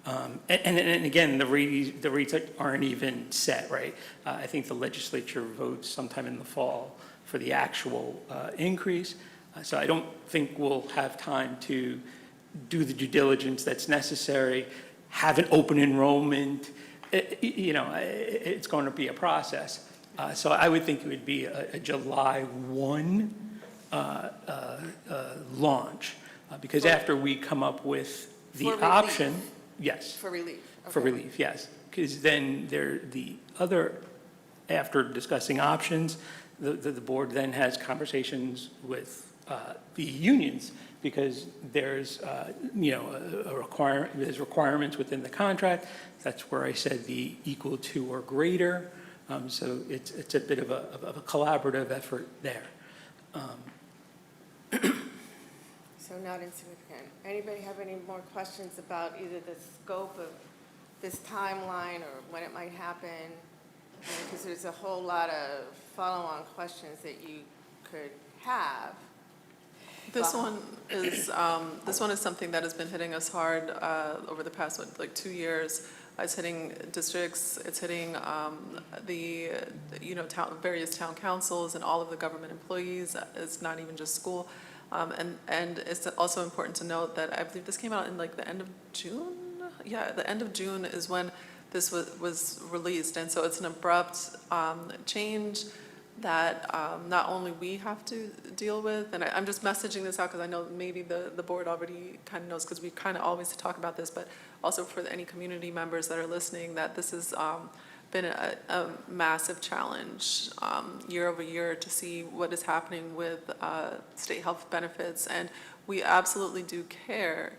And again, the rates aren't even set, right? I think the legislature votes sometime in the fall for the actual increase. So I don't think we'll have time to do the due diligence that's necessary, have an open enrollment. It's going to be a process. So I would think it would be a July 1 launch, because after we come up with the For relief. option, yes. For relief. For Okay. relief, yes. Because then after discussing options, the board then has conversations with the unions, because there's, there's requirements within the contract. That's where I said the equal to or greater. So it's a bit of a collaborative effort there. So not insignificant. Anybody have any more questions about either the scope of this timeline or when it might happen? Because there's a whole lot of follow-on questions that you could have. This one is something that has been hitting us hard over the past, like 2 years. It's hitting districts, it's hitting the, various town councils and all of the government employees. It's not even just school. And it's also important to note that I believe this came out in like the end of June? Yeah, the end of June is when this was released. And so it's an abrupt change that not only we have to deal with, and I'm just messaging this out because I know maybe the board already kind of knows, because we kind of always talk about this, but also for any community members that are listening, that this has been a massive challenge year over year to see what is happening with state health benefits. And we absolutely do care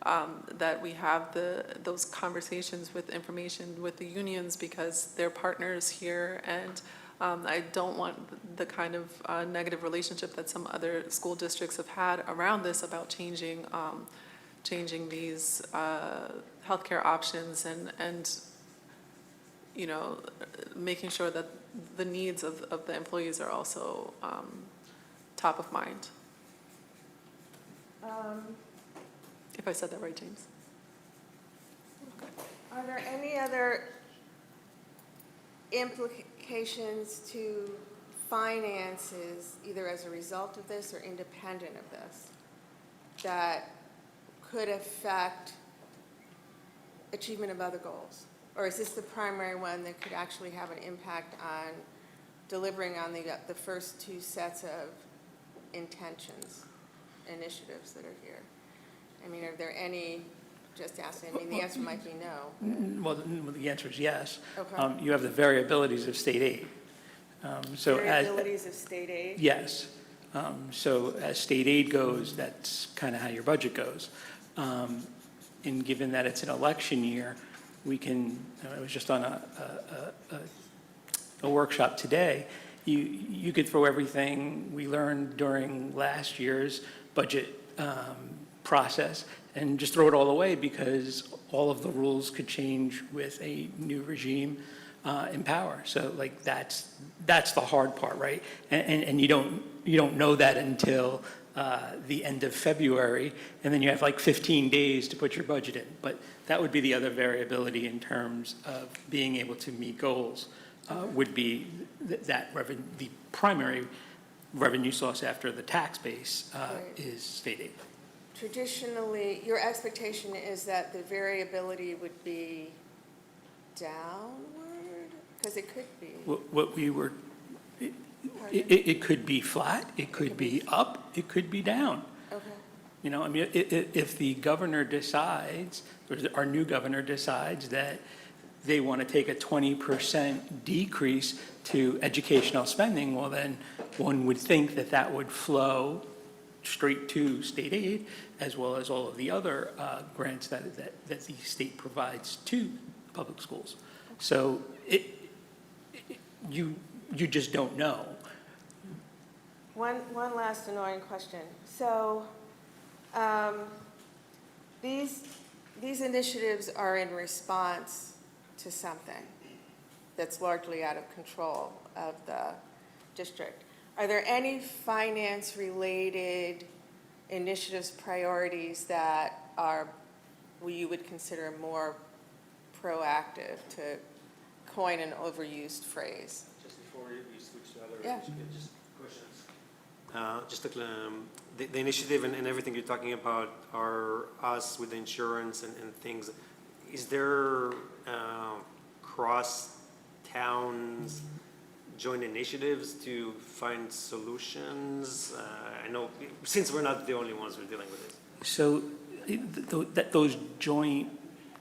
that we have those conversations with information with the unions, because they're partners here, and I don't want the kind of negative relationship that some other school districts have had around this about changing these healthcare options and making sure that the needs of the employees are also top of mind. If I said that right, James. Are there any other implications to finances, either as a result of this or independent of this, that could affect achievement of other goals? Or is this the primary one that could actually have an impact on delivering on the first two sets of intentions, initiatives that are here? I mean, are there any, just asking, I mean, the answer might be no. Well, the answer is yes. Okay. You have the variabilities of state aid. Variabilities of state aid? Yes. So as state aid goes, that's kind of how your budget goes. And given that it's an election year, we can, I was just on a workshop today, you could throw everything we learned during last year's budget process and just throw it all away, because all of the rules could change with a new regime in power. So like that's the hard part, right? And you don't know that until the end of February, and then you have like 15 days to put your budget in. But that would be the other variability in terms of being able to meet goals, would be the primary revenue source after the tax base is state aid. Traditionally, your expectation is that the variability would be downward? Because it could be. What we were, it could be flat, it could be up, it could be down. Okay. I mean, if the governor decides, or our new governor decides that they want to take a 20% decrease to educational spending, well, then one would think that that would flow straight to state aid, as well as all of the other grants that the state provides to public schools. So you just don't know. One last annoying question. So these initiatives are in response to something that's largely out of control of the district. Are there any finance-related initiatives, priorities that you would consider more proactive, to coin an overused phrase? Just before we switch to other Yeah. just questions. Just the initiative and everything you're talking about are us with the insurance and things. Is there cross towns joint initiatives to find solutions? I know, since we're not the only ones who are dealing with this. So those joint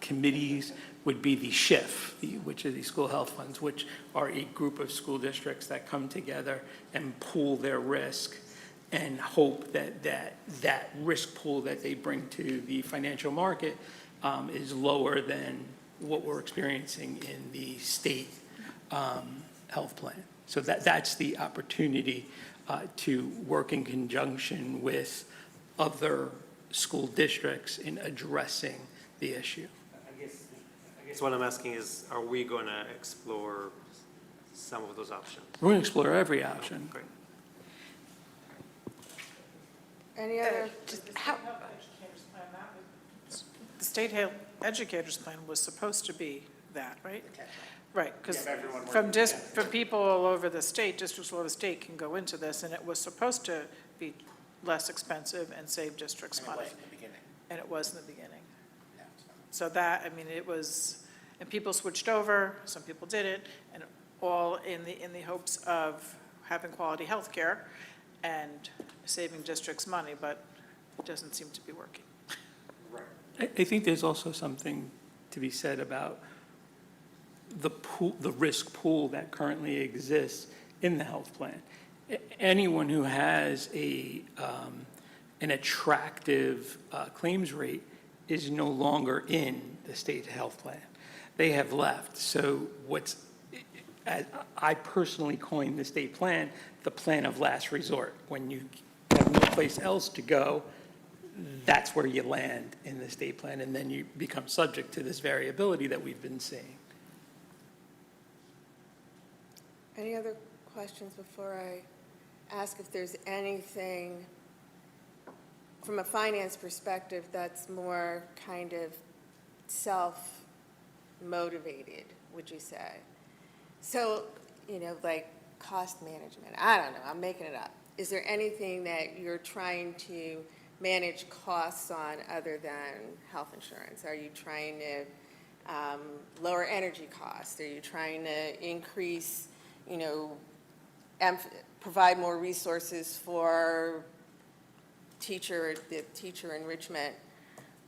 committees would be the SHIF, which are the school health funds, which are a group of school districts that come together and pool their risk and hope that risk pool that they bring to the financial market is lower than what we're experiencing in the state health plan. So that's the opportunity to work in conjunction with other school districts in addressing the issue. I guess what I'm asking is, are we going to explore some of those options? We're going to explore every option. Great. Any other? The state educators plan was supposed to be that, right? Right, because from people all over the state, districts all over the state can go into this, and it was supposed to be less expensive and save districts money. And it was in the beginning. And it was in the beginning. So that, I mean, it was, and people switched over, some people didn't, and all in the hopes of having quality health care and saving districts money, but it doesn't seem to be working. I think there's also something to be said about the pool, the risk pool that currently exists in the health plan. Anyone who has an attractive claims rate is no longer in the state health plan. They have left. So I personally coined the state plan, the plan of last resort. When you have no place else to go, that's where you land in the state plan, and then you become subject to this variability that we've been seeing. Any other questions before I ask if there's anything from a finance perspective that's more kind of self-motivated, would you say? So, like cost management, I don't know, I'm making it up. Is there anything that you're trying to manage costs on other than health insurance? Are you trying to lower energy costs? Are you trying to increase, provide more resources for the teacher enrichment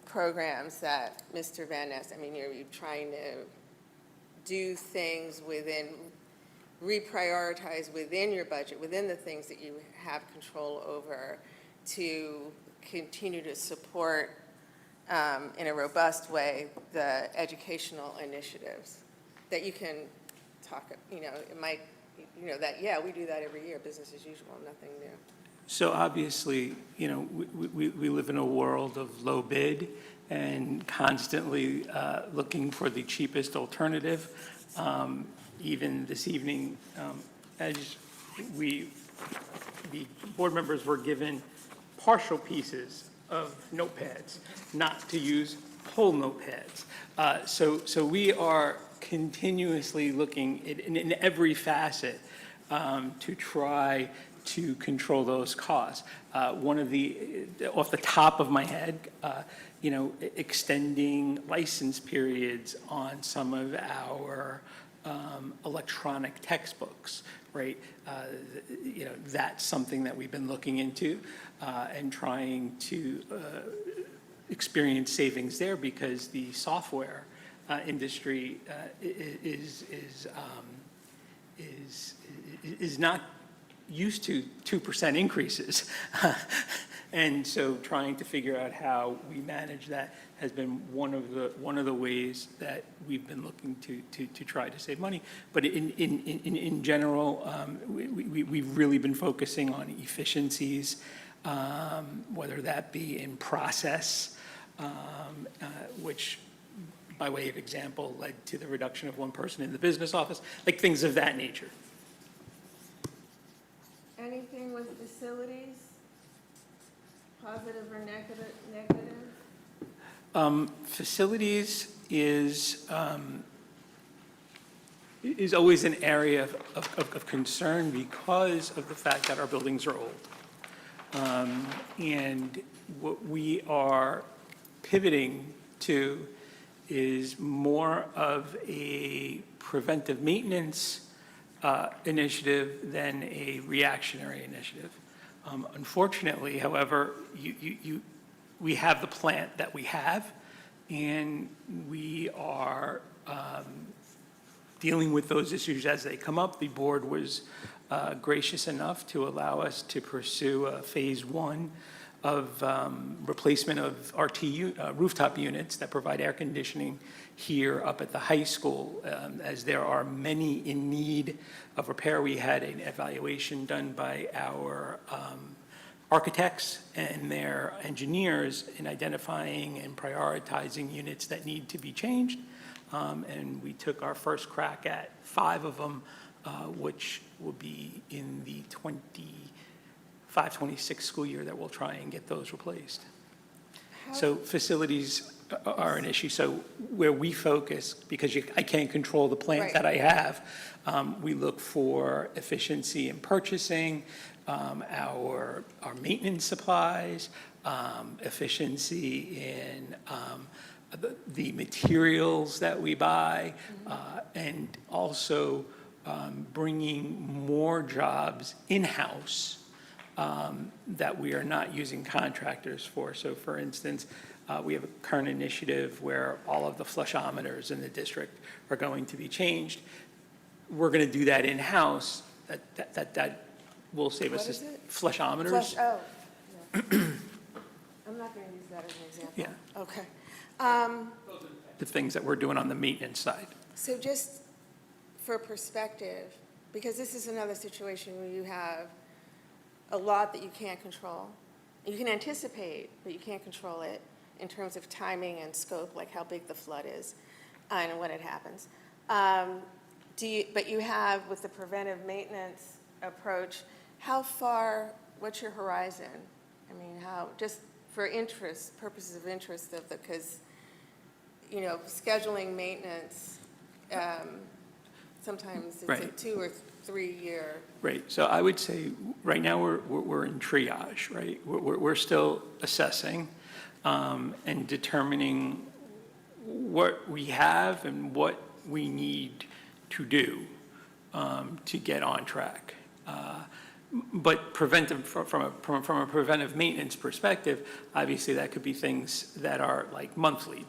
programs that Mr. Van Ness, are you trying to do things reprioritize within your budget, within the things that you have control over, to continue to support in a robust way the educational initiatives that you can talk, it might, that, we do that every year, business as usual, nothing new. So obviously, we live in a world of low bid and constantly looking for the cheapest alternative. Even this evening, as the board members were given partial pieces of notepads, not to use whole notepads. So we are continuously looking in every facet to try to control those costs. One of off the top of my head, extending license periods on some of our electronic textbooks, right? That's something that we've been looking into and trying to experience savings there, because the software industry is not used to 2% increases. And so trying to figure out how we manage that has been one of the ways that we've been looking to try to save money. But in general, we've really been focusing on efficiencies, whether that be in process, which, by way of example, led to the reduction of one person in the business office, like things of that nature. Anything with facilities, positive or negative? Facilities is always an area of concern because of the fact that our buildings are old. And what we are pivoting to is more of a preventive maintenance initiative than a reactionary initiative. Unfortunately, however, we have the plant that we have, and we are dealing with those issues as they come up. The board was gracious enough to allow us to pursue a phase one of replacement of RT rooftop units that provide air conditioning here up at the high school, as there are many in need of repair. We had an evaluation done by our architects and their engineers in identifying and prioritizing units that need to be changed. And we took our first crack at 5 of them, which will be in the 526 school year that we'll try and get those replaced. So facilities are an issue. So where we focus, because I can't control the plant Right. that I have, we look for efficiency in purchasing, our maintenance supplies, efficiency in the materials that we buy, and also bringing more jobs in-house that we are not using contractors for. So for instance, we have a current initiative where all of the flushometers in the district are going to be changed. We're going to do that in-house. That will save us. What is it? Flushometers. Oh. Yeah. I'm not going to use that as an example. Yeah. Okay. The things that we're doing on the maintenance side. So just for perspective, because this is another situation where you have a lot that you can't control. You can anticipate, but you can't control it in terms of timing and scope, like how big the flood is and when it happens. But you have, with the preventive maintenance approach, how far, what's your horizon? I mean, how, just for interest, purposes of interest of the, because, you know, scheduling maintenance, sometimes it's a Right. 2 or 3 year. Right, so I would say, right now, we're in triage, right? We're still assessing and determining what we have and what we need to do to get on track. But preventive, from a preventive maintenance perspective, obviously, that could be things that are like monthly,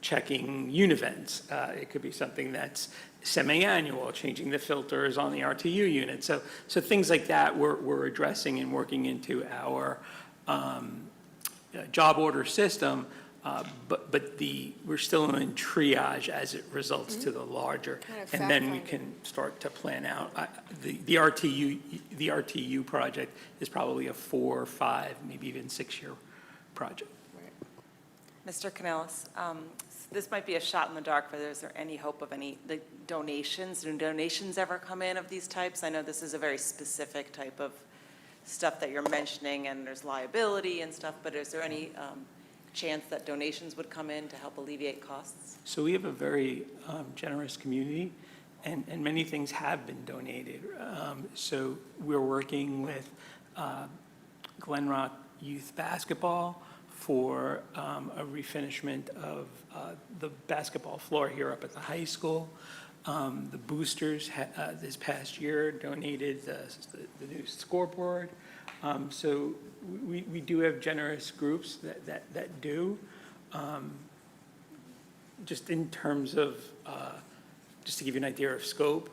checking univents. It could be something that's semi-annual, changing the filters on the RTU unit. So things like that we're addressing and working into our job order system, but we're still in triage as it results to the larger. Kind of And then we fact-finding. can start to plan out. The RTU project is probably a 4, 5, maybe even 6-year project. Mr. Canellis, this might be a shot in the dark, but is there any hope of any donations? Do donations ever come in of these types? I know this is a very specific type of stuff that you're mentioning, and there's liability and stuff, but is there any chance that donations would come in to help alleviate costs? So we have a very generous community, and many things have been donated. So we're working with Glen Rock Youth Basketball for a refinishment of the basketball floor here up at the high school. The boosters this past year donated the new scoreboard. So we do have generous groups that do. Just in terms of, just to give you an idea of scope,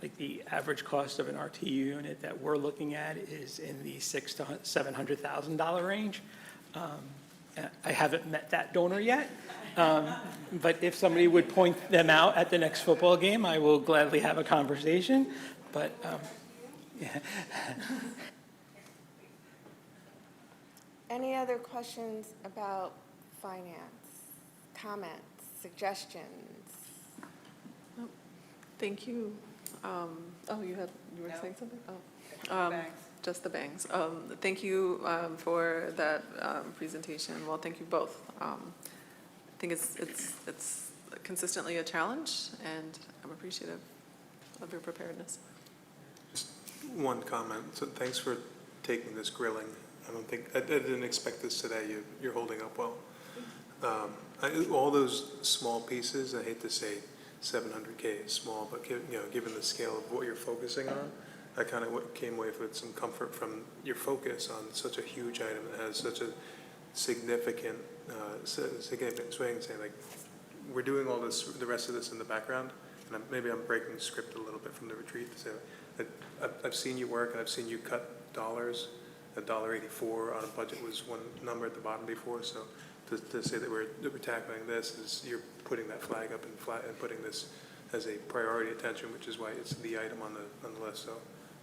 like the average cost of an RTU unit that we're looking at is in the $600,000 to $700,000 range. I haven't met that donor yet, but if somebody would point them out at the next football game, I will gladly have a conversation. But yeah. Any other questions about finance, comments, suggestions? Thank you. Oh, you were saying something? Oh. Just the bangs. Thank you for that presentation. Well, thank you both. I think it's consistently a challenge, and I'm appreciative of your preparedness. Just one comment. So thanks for taking this grilling. I didn't expect this today. You're holding up well. All those small pieces, I hate to say $700K is small, but given the scale of what you're focusing on, I kind of came away with some comfort from your focus on such a huge item that has such a significant swing, saying like, we're doing all this, the rest of this in the background, and maybe I'm breaking the script a little bit from the retreat to say that I've seen you work and I've seen you cut dollars. $1.84 on a budget was one number at the bottom before, so to say that we're tackling this is you're putting that flag up and putting this as a priority attention, which is why it's the item on the list. So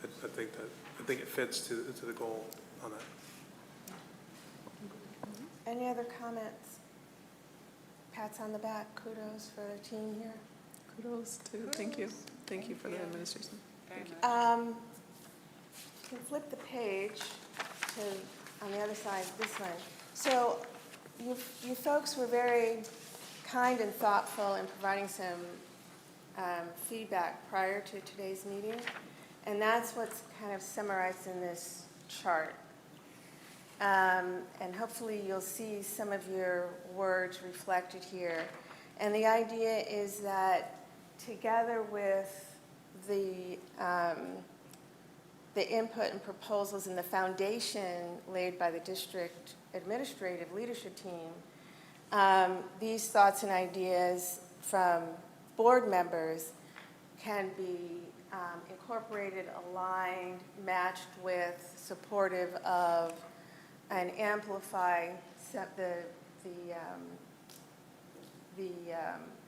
I think it fits to the goal on that. Any other comments? Pats on the back, kudos for the team here. Kudos to, thank you. Thank you for the administration. Very much. You can flip the page. on the other side, this one. So you folks were very kind and thoughtful in providing some feedback prior to today's meeting, and that's what's kind of summarized in this chart. And hopefully you'll see some of your words reflected here. And the idea is that together with the input and proposals and the foundation laid by the district administrative leadership team, these thoughts and ideas from board members can be incorporated, aligned, matched with, supportive of, and amplify the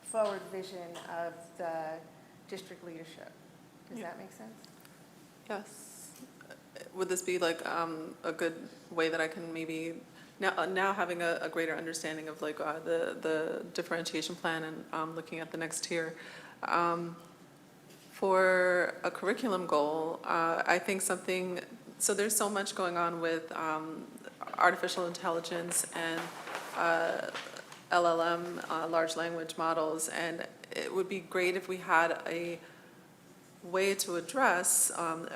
forward vision of the district leadership. Does that make sense? Yes. Would this be like a good way that I can maybe, now having a greater understanding of like the differentiation plan and looking at the next tier, for a curriculum goal, I think something, so there's so much going on with artificial intelligence and LLM, large language models, and it would be great if we had a way to address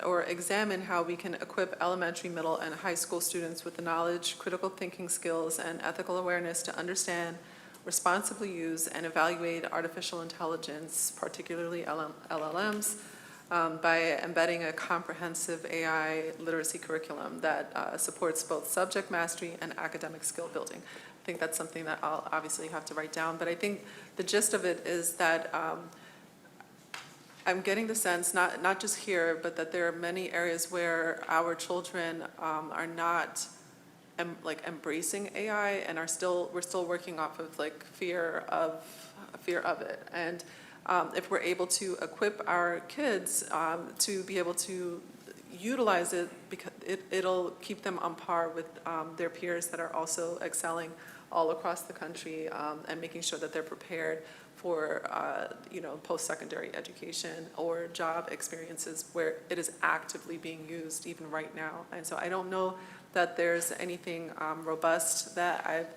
or examine how we can equip elementary, middle, and high school students with the knowledge, critical thinking skills, and ethical awareness to understand, responsibly use, and evaluate artificial intelligence, particularly LLMs, by embedding a comprehensive AI literacy curriculum that supports both subject mastery and academic skill building. I think that's something that I'll obviously have to write down, but I think the gist of it is that I'm getting the sense, not just here, but that there are many areas where our children are not embracing AI and we're still working off of like fear of it. And if we're able to equip our kids to be able to utilize it, because it'll keep them on par with their peers that are also excelling all across the country, and making sure that they're prepared for post-secondary education or job experiences where it is actively being used even right now. And so I don't know that there's anything robust that I've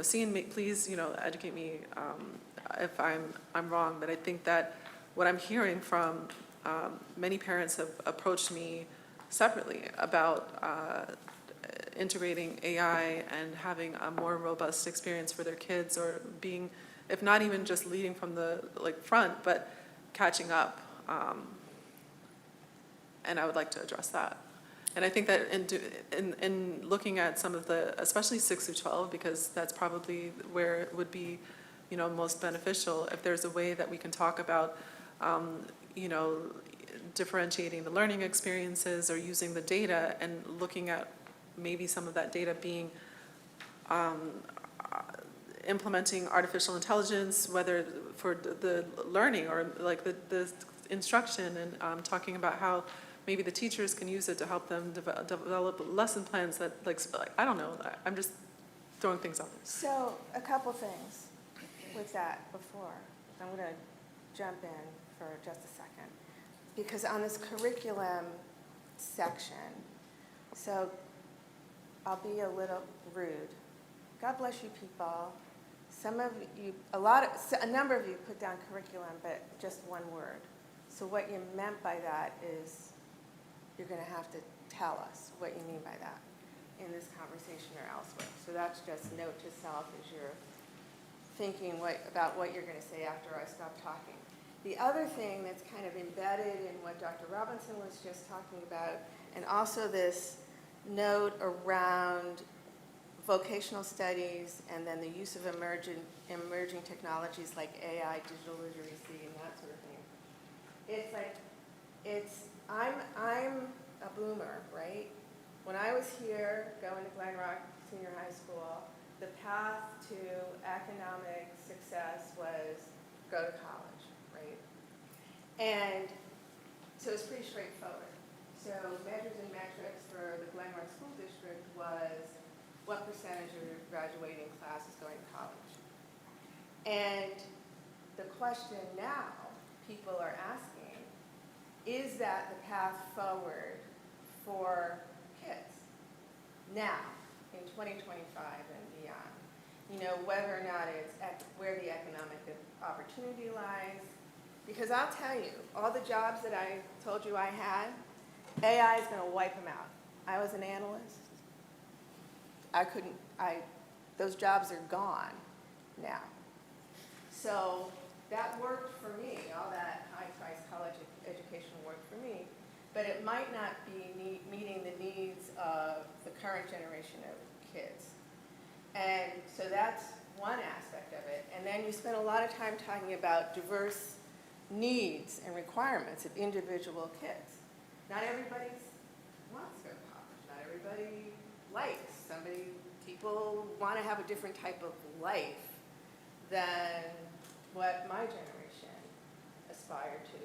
seen. Please educate me if I'm wrong, but I think that what I'm hearing from many parents have approached me separately about integrating AI and having a more robust experience for their kids, or being, if not even just leading from the front, but catching up. And I would like to address that. And I think that in looking at some of the, especially 6 through 12, because that's probably where it would be, most beneficial, if there's a way that we can talk about, differentiating the learning experiences or using the data and looking at maybe some of that data being implementing artificial intelligence, whether for the learning or like the instruction, and talking about how maybe the teachers can use it to help them develop lesson plans that, I don't know, I'm just throwing things out there. So a couple things with that before. I'm going to jump in for just a second. Because on this curriculum section, so I'll be a little rude. God bless you people. Some of you, a number of you put down curriculum, but just one word. So what you meant by that is you're going to have to tell us what you mean by that in this conversation or elsewhere. So that's just note to self as you're thinking about what you're going to say after I stop talking. The other thing that's kind of embedded in what Dr. Robinson was just talking about, and also this note around vocational studies and then the use of emerging technologies like AI, digital literacy, and that sort of thing. I'm a boomer, right? When I was here going to Glen Rock Senior High School, the path to economic success was go to college, right? And so it's pretty straightforward. So measures and metrics for the Glen Rock School District was what percentage of your graduating class is going to college. And the question now people are asking, is that the path forward for kids? now, in 2025 and beyond. You know, whether or not it's where the economic opportunity lies. Because I'll tell you, all the jobs that I told you I had, AI is going to wipe them out. I was an analyst. Those jobs are gone now. So that worked for me, all that high-priced college education worked for me, but it might not be meeting the needs of the current generation of kids. And so that's one aspect of it. And then you spend a lot of time talking about diverse needs and requirements of individual kids. Not everybody wants to go to college. Not everybody likes. People want to have a different type of life than what my generation aspired to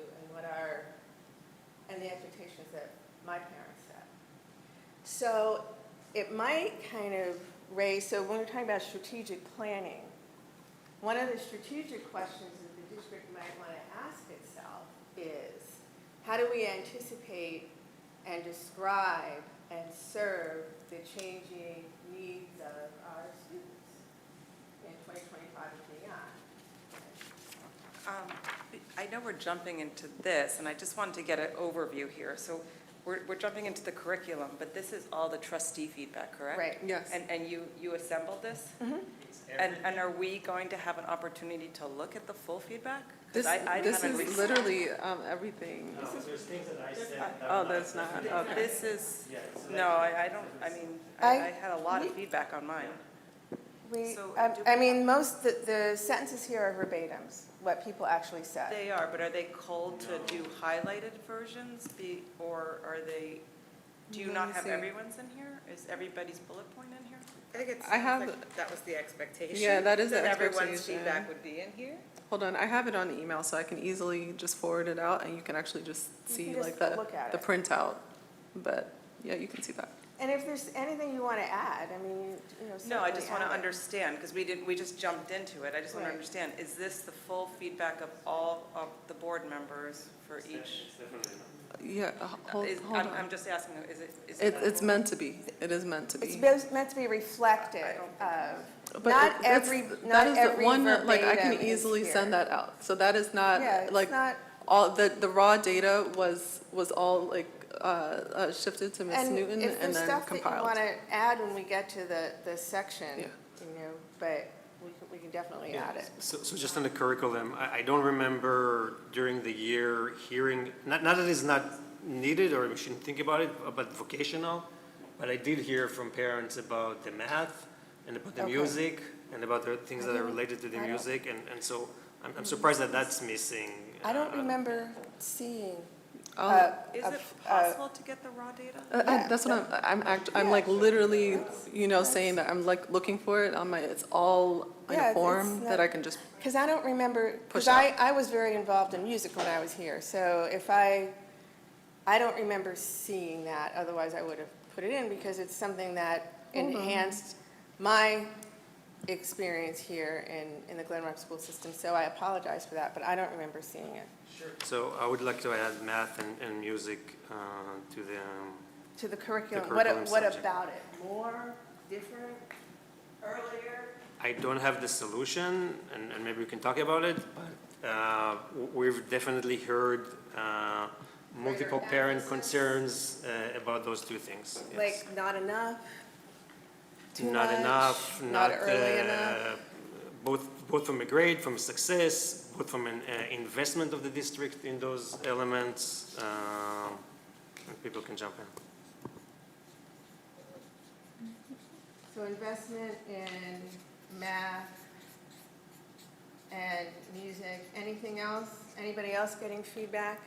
and the expectations that my parents set. So it might kind of raise, so when we're talking about strategic planning, one of the strategic questions that the district might want to ask itself is, how do we anticipate and describe and serve the changing needs of our students in 2025 and beyond? I know we're jumping into this, and I just wanted to get an overview here. So we're jumping into the curriculum, but this is all the trustee feedback, correct? Right. Yes. And you assembled this? Mm-hmm. And are we going to have an opportunity to look at the full feedback? 'Cause This I this haven't is received- literally everything. There's things that I said. Oh, that's not, okay. This is, Yeah, it's no, I don't, I mean, I had a lot of feedback on mine. So do I mean, the sentences here are verbatims, what people actually said. They are, but are they called to do highlighted versions, or are they, do you Let not me have see. everyone's in here? Is everybody's bullet point in here? I think I have- that was the expectation. Yeah, that is the everyone's expectation. feedback would be in here? Hold on, I have it on email, so I can easily just forward it out, and you can actually just see can like just look at the it. printout. But, yeah, you can see that. And if there's anything you want to add, I mean, you know, No, I just want to certainly add it. understand, because we just jumped into it. I just want to Right. understand, is this the full feedback of all of the board members for each? It's definitely not. Yeah, hold I'm on. just asking, is it? It's meant to be. It is meant to It's be. meant to be reflective of, But not that's- every, that not is the every one that, like, I can verbatim is easily here. send that out. So that is not, Yeah, it's like, not, all, the raw data was all, like, shifted to Ms. and Newton if and there's then stuff that you compiled. want to add when we get to the section, Yeah. you know, but we can definitely add it. So just on the curriculum, I don't remember during the year hearing, not that it's not needed or we shouldn't think about it, about vocational, but I did hear from parents about the math and about the Okay. music and about the things that are related to the I don't- music, and so I'm surprised that that's missing. I don't remember seeing. Is it possible to get the raw data? Yeah, That's what I'm like literally, saying that I'm like looking for it on it's all in Yeah, a it's form not- that I can just, Because I don't remember, because Push out. I was very involved in music when I was here, so if I don't remember seeing that, otherwise I would have put it in, because it's something that enhanced my experience here in the Glen Rock school system, so I apologize for that, but I don't remember seeing it. So I would like to add math and music to the, To the curriculum, curriculum what subject. about it? More, different, earlier? I don't have the solution, and maybe we can talk about it, but we've definitely heard multiple parent emphasis? concerns about those two things. yes. Like, not enough? Too Not much? enough, Not early enough? both from a grade, from a success, both from an investment of the district in those elements, and people can jump in. So investment in math and music, anything else? Anybody else getting feedback?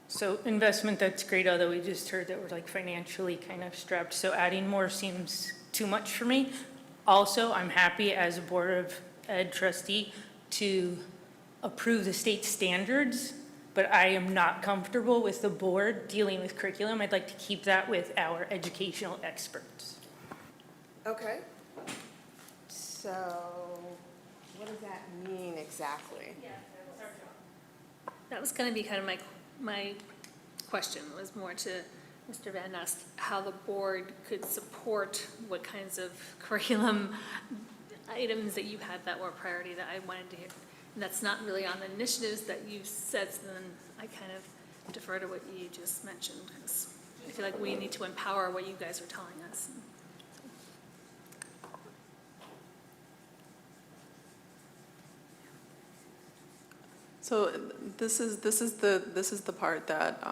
So investment, that's great, although we just heard that we're like financially kind of strapped, so adding more seems too much for me. Also, I'm happy as a Board of Ed trustee to approve the state standards, but I am not comfortable with the board dealing with curriculum. I'd like to keep that with our educational experts. Okay. So what does that mean exactly? That was going to be kind of my question, was more to Mr. Van asked how the board could support what kinds of curriculum items that you had that were priority that I wanted to hear. And that's not really on the initiatives that you said, so then I kind of defer to what you just mentioned, because I feel like we need to empower what you guys are telling us. So this is the part that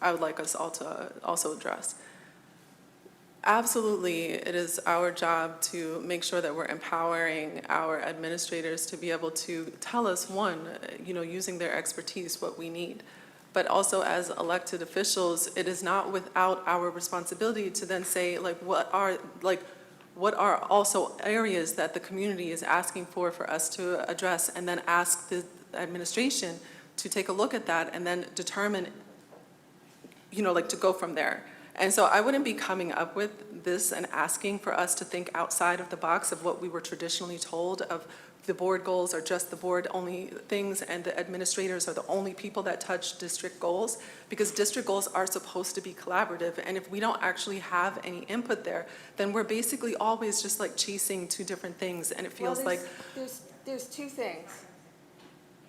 I would like us all to also address. Absolutely, it is our job to make sure that we're empowering our administrators to be able to tell us, one, using their expertise, what we need. But also as elected officials, it is not without our responsibility to then say, what are also areas that the community is asking for us to address, and then ask the administration to take a look at that and then determine, to go from there. And so I wouldn't be coming up with this and asking for us to think outside of the box of what we were traditionally told of the board goals are just the board only things and the administrators are the only people that touch district goals, because district goals are supposed to be collaborative. And if we don't actually have any input there, then we're basically always just like chasing two different things, and it feels Well, like. There's two things.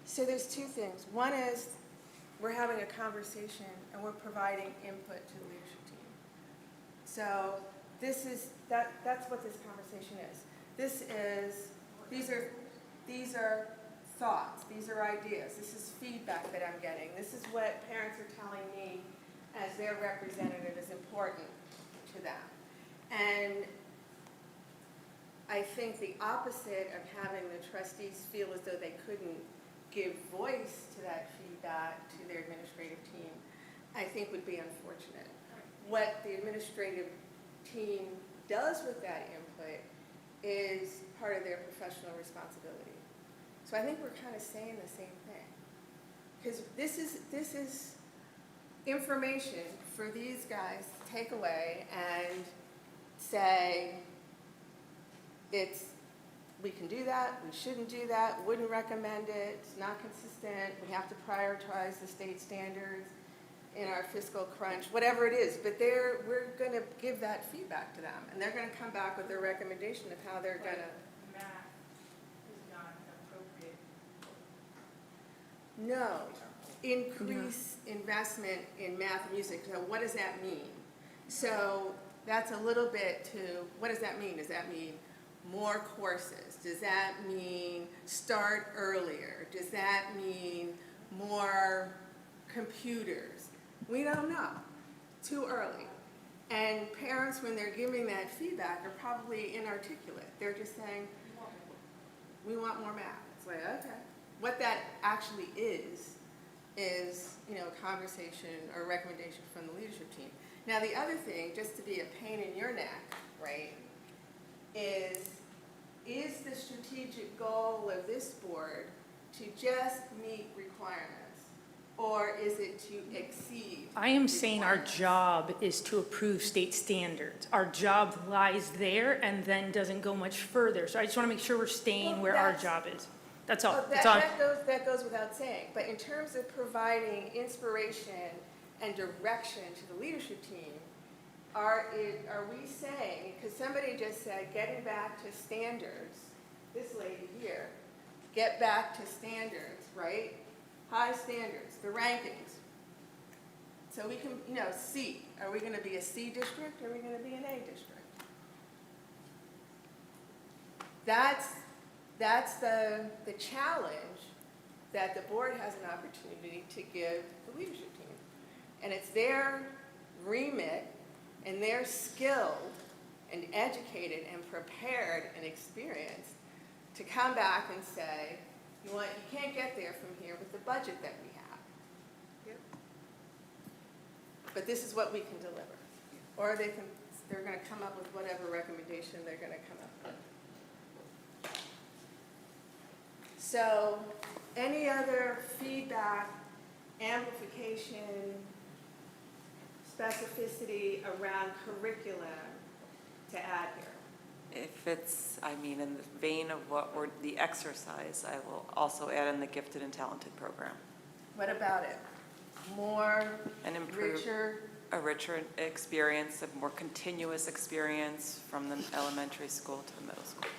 So there's two things. One is we're having a conversation and we're providing input to the leadership team. So that's what this conversation is. These are thoughts, these are ideas, this is feedback that I'm getting. This is what parents are telling me as their representative is important to them. And I think the opposite of having the trustees feel as though they couldn't give voice to that feedback to their administrative team, I think would be unfortunate. What the administrative team does with that input is part of their professional responsibility. So I think we're kind of saying the same thing. Because this is information for these guys to take away and say, we can do that, we shouldn't do that, wouldn't recommend it, it's not consistent, we have to prioritize the state standards in our fiscal crunch, whatever it is. But we're going to give that feedback to them, and they're going to come back with their recommendation of how they're going to. Math is not appropriate. No, increase investment in math and music. So what does that mean? So that's a little bit to, what does that mean? Does that mean more courses? Does that mean start earlier? Does that mean more computers? We don't know. Too early. And parents, when they're giving that feedback, are probably inarticulate. They're just saying, we want more math. It's like, okay. What that actually is a conversation or recommendation from the leadership team. Now, the other thing, just to be a pain in your neck, right, is the strategic goal of this board to just meet requirements? Or is it to exceed? I am saying our requirements? job is to approve state standards. Our job lies there and then doesn't go much further. So I just want to make sure we're staying Well, where our that's- job is. That's all. Well, That's all. that goes without saying. But in terms of providing inspiration and direction to the leadership team, are we saying, because somebody just said, getting back to standards, this lady here, get back to standards, right? High standards, the rankings. So we can, C. Are we going to be a C district or are we going to be an A district? That's the challenge that the board has an opportunity to give the leadership team. And it's their remit, and they're skilled and educated and prepared and experienced to come back and say, you can't get there from here with the budget that we have. Yep. But this is what we can deliver. Or they're going to come up with whatever recommendation they're going to come up with. So, any other feedback, amplification, specificity around curriculum to add here? If it's, in the vein of the exercise, I will also add in the gifted and talented program. What about it? more, And improve richer. a richer experience, a more continuous experience from the elementary school to the middle school.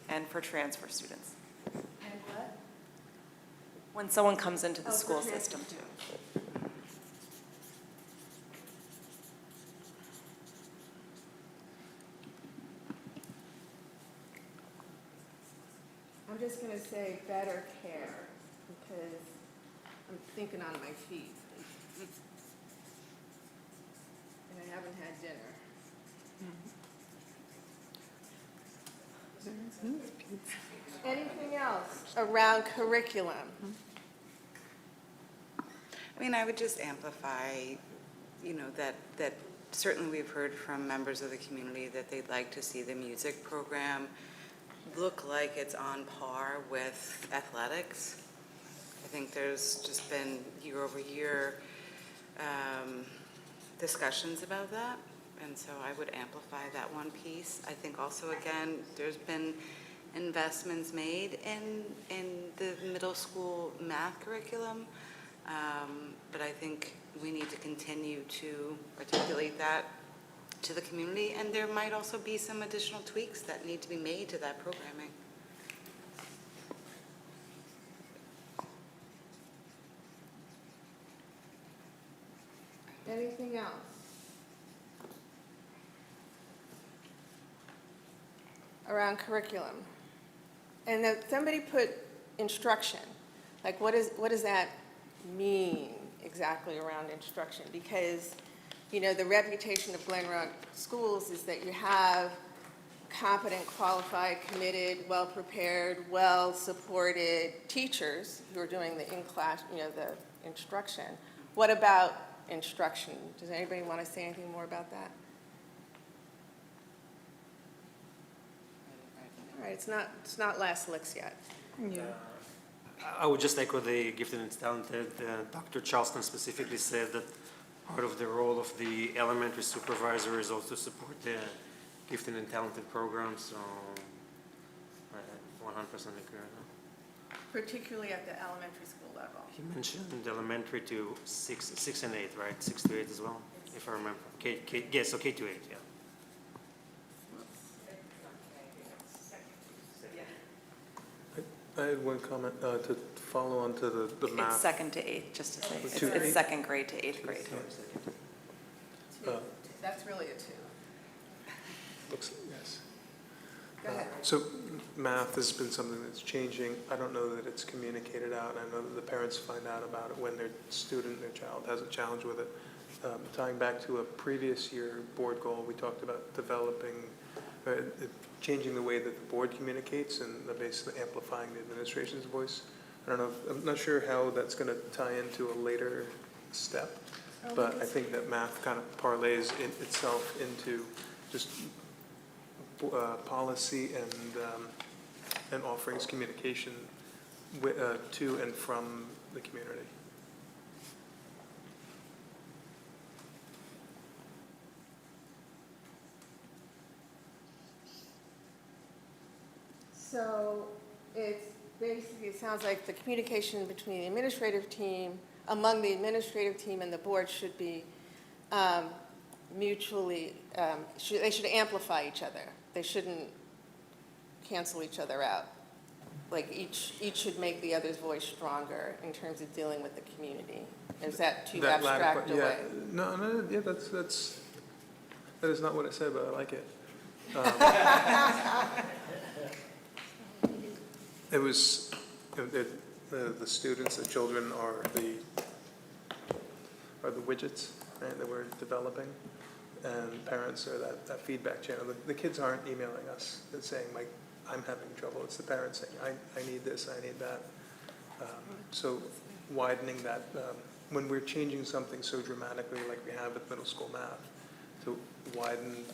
And for transfer students. And what? When someone comes into the Oh, for school transfer system too. I'm just gonna say better care, because I'm thinking on my feet. And I haven't had dinner. Anything else around curriculum? I mean, I would just amplify, that certainly we've heard from members of the community that they'd like to see the music program look like it's on par with athletics. I think there's just been year over year discussions about that, and so I would amplify that one piece. I think also, again, there's been investments made in the middle school math curriculum, but I think we need to continue to articulate that to the community, and there might also be some additional tweaks that need to be made to that programming. Anything else? Around curriculum. And then somebody put instruction. Like, what does that mean exactly around instruction? Because, the reputation of Glen Rock schools is that you have competent, qualified, committed, well-prepared, well-supported teachers who are doing the in-class, the instruction. What about instruction? Does anybody want to say anything more about that? All right, it's not last licks yet. I would just echo the gifted and talented. Dr. Charleston specifically said that part of the role of the elementary supervisor is also to support the gifted and talented program, so I 100% agree with that. Particularly at the elementary school level. He mentioned elementary to 6 and 8, right? 6 to 8 as well, if I remember. Yes, so K to 8, yeah. I had one comment to follow on to the It's math. second to eighth, just to say. It's Two. it's second grade to eighth grade. That's really a two. Looks, yes. Go ahead. So math has been something that's changing. I don't know that it's communicated out. I know that the parents find out about it when their child has a challenge with it. Tying back to a previous year board goal, we talked about developing, changing the way that the board communicates and basically amplifying the administration's voice. I don't know, I'm not sure how that's going to tie into a later step, but I think that math kind of parlays itself into just policy and offerings communication to and from the community. So it's basically, it sounds like the communication between the administrative team, among the administrative team and the board should be mutually, they should amplify each other. They shouldn't cancel each other out. Like each should make the other's voice stronger in terms of dealing with the community. Is that too That latter abstract part- a way? No, yeah, that is not what I said, but I like it. It was, the students, the children are the widgets, right, that we're developing, and parents are that feedback channel. The kids aren't emailing us and saying, like, I'm having trouble. It's the parents saying, I need this, I need that. So widening that, when we're changing something so dramatically like we have with middle school math, to widen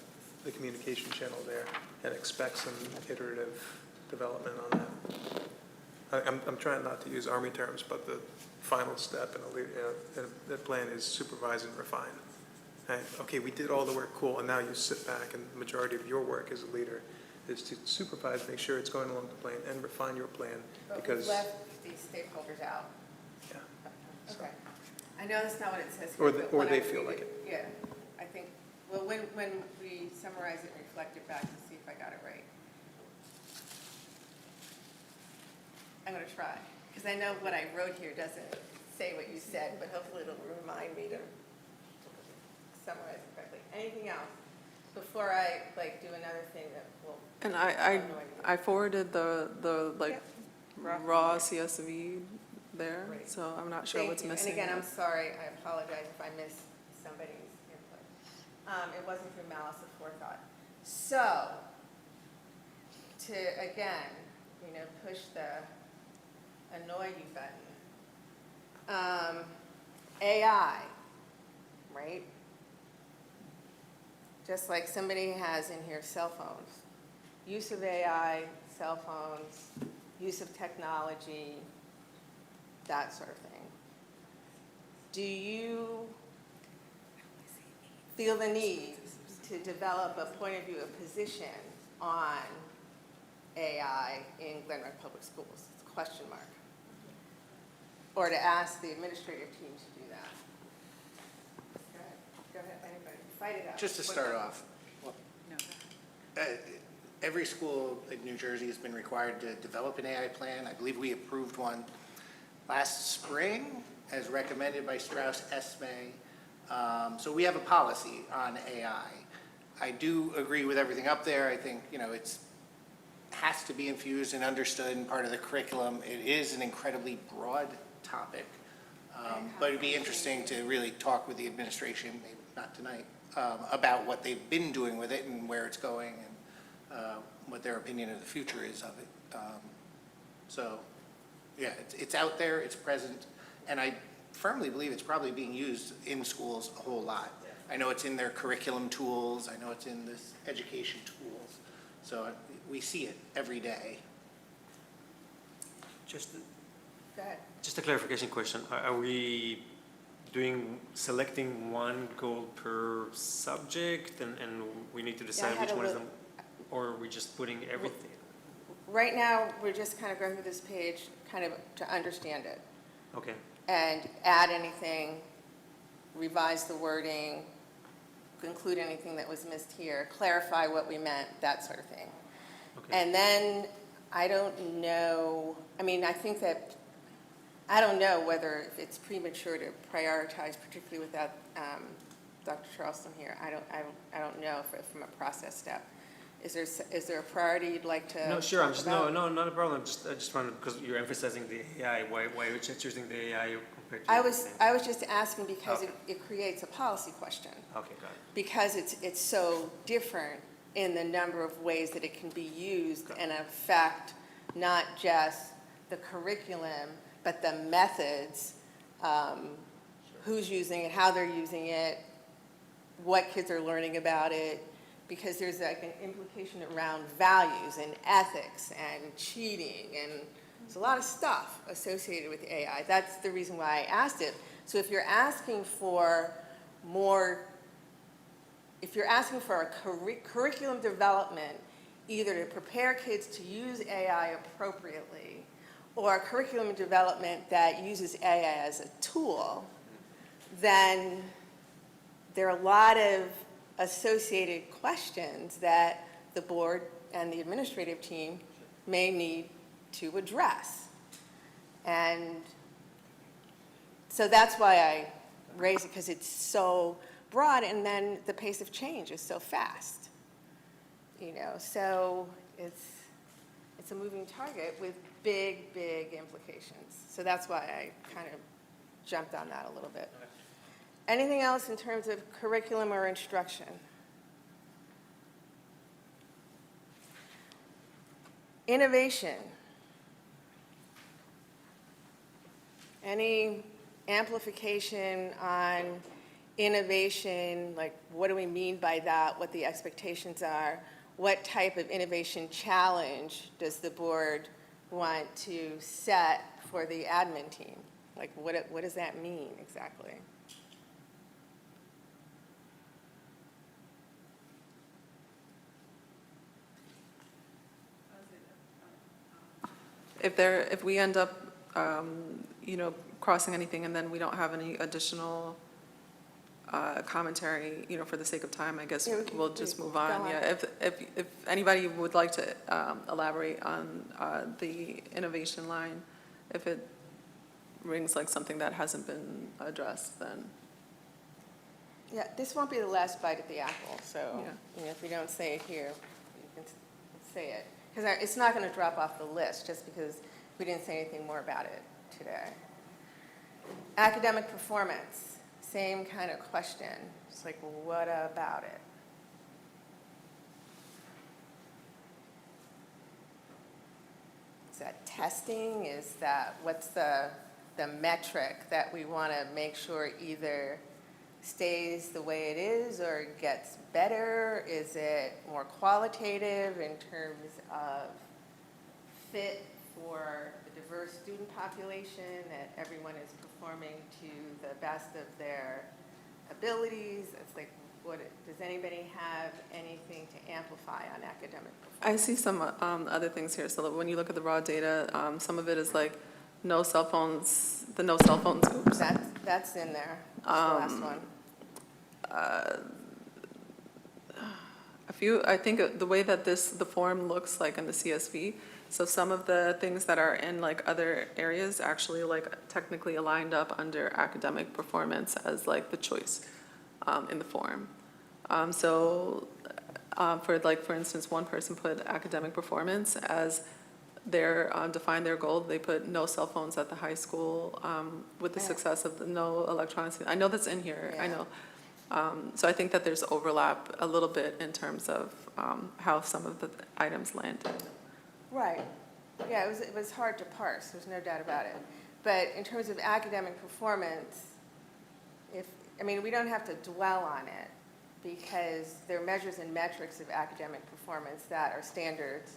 the communication channel there and expect some iterative development on that. I'm trying not to use Army terms, but the final step in the plan is supervise and refine. Right? Okay, we did all the work, cool, and now you sit back, and the majority of your work as a leader is to supervise, make sure it's going along the plan, and refine your plan, But because we've left these stakeholders out. Yeah. Okay. I know that's not what it says Or here, they- but or when they I feel read like it, yeah, I think, well, when we summarize it and reflect it back to see if I got it right. I'm gonna try, because I know what I wrote here doesn't say what you said, but hopefully it'll remind me to summarize it correctly. Anything else before I, like, do another thing that will. And I don't know I forwarded the like Yep. raw CSV there, Great. so I'm not sure Thank what's you. missing. And again, I'm sorry, I apologize if I missed somebody's input. It wasn't through malice of forethought. So, to, again, push the annoy you button. AI, right? Just like somebody has in here cell phones. Use of AI, cell phones, use of technology, that sort of thing. Do you feel the need to develop a point of view, a position on AI in Glen Rock Public Schools? It's a question mark. Or to ask the administrative team to do that? Go ahead, anybody, fight it out. Just to start off, every school in New Jersey has been required to develop an AI plan. I believe we approved one last spring as recommended by Strauss Esme. So we have a policy on AI. I do agree with everything up there. I think, it's has to be infused and understood and part of the curriculum. It is an incredibly broad topic. But it'd be interesting to really talk with the administration, maybe not tonight, about what they've been doing with it and where it's going and what their opinion of the future is of it. So, yeah, it's out there, it's present, and I firmly believe it's probably being used in schools a whole lot. I know it's in their curriculum tools, I know it's in this education tools, so we see it every day. Just, Go ahead. just a clarification question. Are we selecting one goal per subject and we need to decide had which a one is look. or are we just putting everything? Right now, we're just kind of going through this page kind of to understand it Okay, and add anything, revise the wording, include anything that was missed here, clarify what we meant, that sort of thing. okay. And then, I don't know, I think that, I don't know whether it's premature to prioritize, particularly without Dr. Charleston here. I don't know from a process step. Is there a priority you'd like to No, sure, I'm talk just, about? no, not a problem. I just wanted, because you're emphasizing the AI, why are you choosing the AI compared to? I was just asking because Okay. it creates a policy question. Okay, got it. Because it's so different in the number of ways that it can be used and affect not just the curriculum, but the methods, who's using it, how they're using it, what kids are learning about it, because there's like an implication around values and ethics and cheating, and there's a lot of stuff associated with AI. That's the reason why I asked it. So if you're asking for a curriculum development, either to prepare kids to use AI appropriately, or a curriculum development that uses AI as a tool, then there are a lot of associated questions that the board and the administrative team may need to address. And so that's why I raise it, because it's so broad, and then the pace of change is so fast. So it's a moving target with big, big implications. So that's why I kind of jumped on that a little bit. Anything else in terms of curriculum or instruction? Innovation. Any amplification on innovation, like what do we mean by that, what the expectations are? What type of innovation challenge does the board want to set for the admin team? Like what does that mean exactly? If we end up you know, crossing anything, and then we don't have any additional commentary, you know, for the sake of time, I guess Yeah, we can- we'll just move go on. on. Yeah, if anybody would like to elaborate on the innovation line, if it rings like something that hasn't been addressed, then, Yeah, this won't be the last bite at the apple, so, Yeah. you know, if we don't say it here, you can say it. Because it's not going to drop off the list just because we didn't say anything more about it today. Academic performance, same kind of question. It's like, what about it? Is that testing? Is that, what's the metric that we want to make sure either stays the way it is or gets better? Is it more qualitative in terms of fit for the diverse student population, that everyone is performing to the best of their abilities? It's like, what, does anybody have anything to amplify on academic performance? I see some other things here. So when you look at the raw data, some of it is like no cell phones, the no cell phones, oops. That's in there, that's the last one. I think the way that the form looks like in the CSV, so some of the things that are in like other areas actually like technically aligned up under academic performance as like the choice in the form. For instance, one person put academic performance as their, define their goal. They put no cell phones at the high school with the success of the no electronics. I know that's in here, I know. So I think that there's overlap a little bit in terms of how some of the items landed. Right. Yeah, it was hard to parse, there's no doubt about it. But in terms of academic performance, we don't have to dwell on it because there are measures and metrics of academic performance that are standards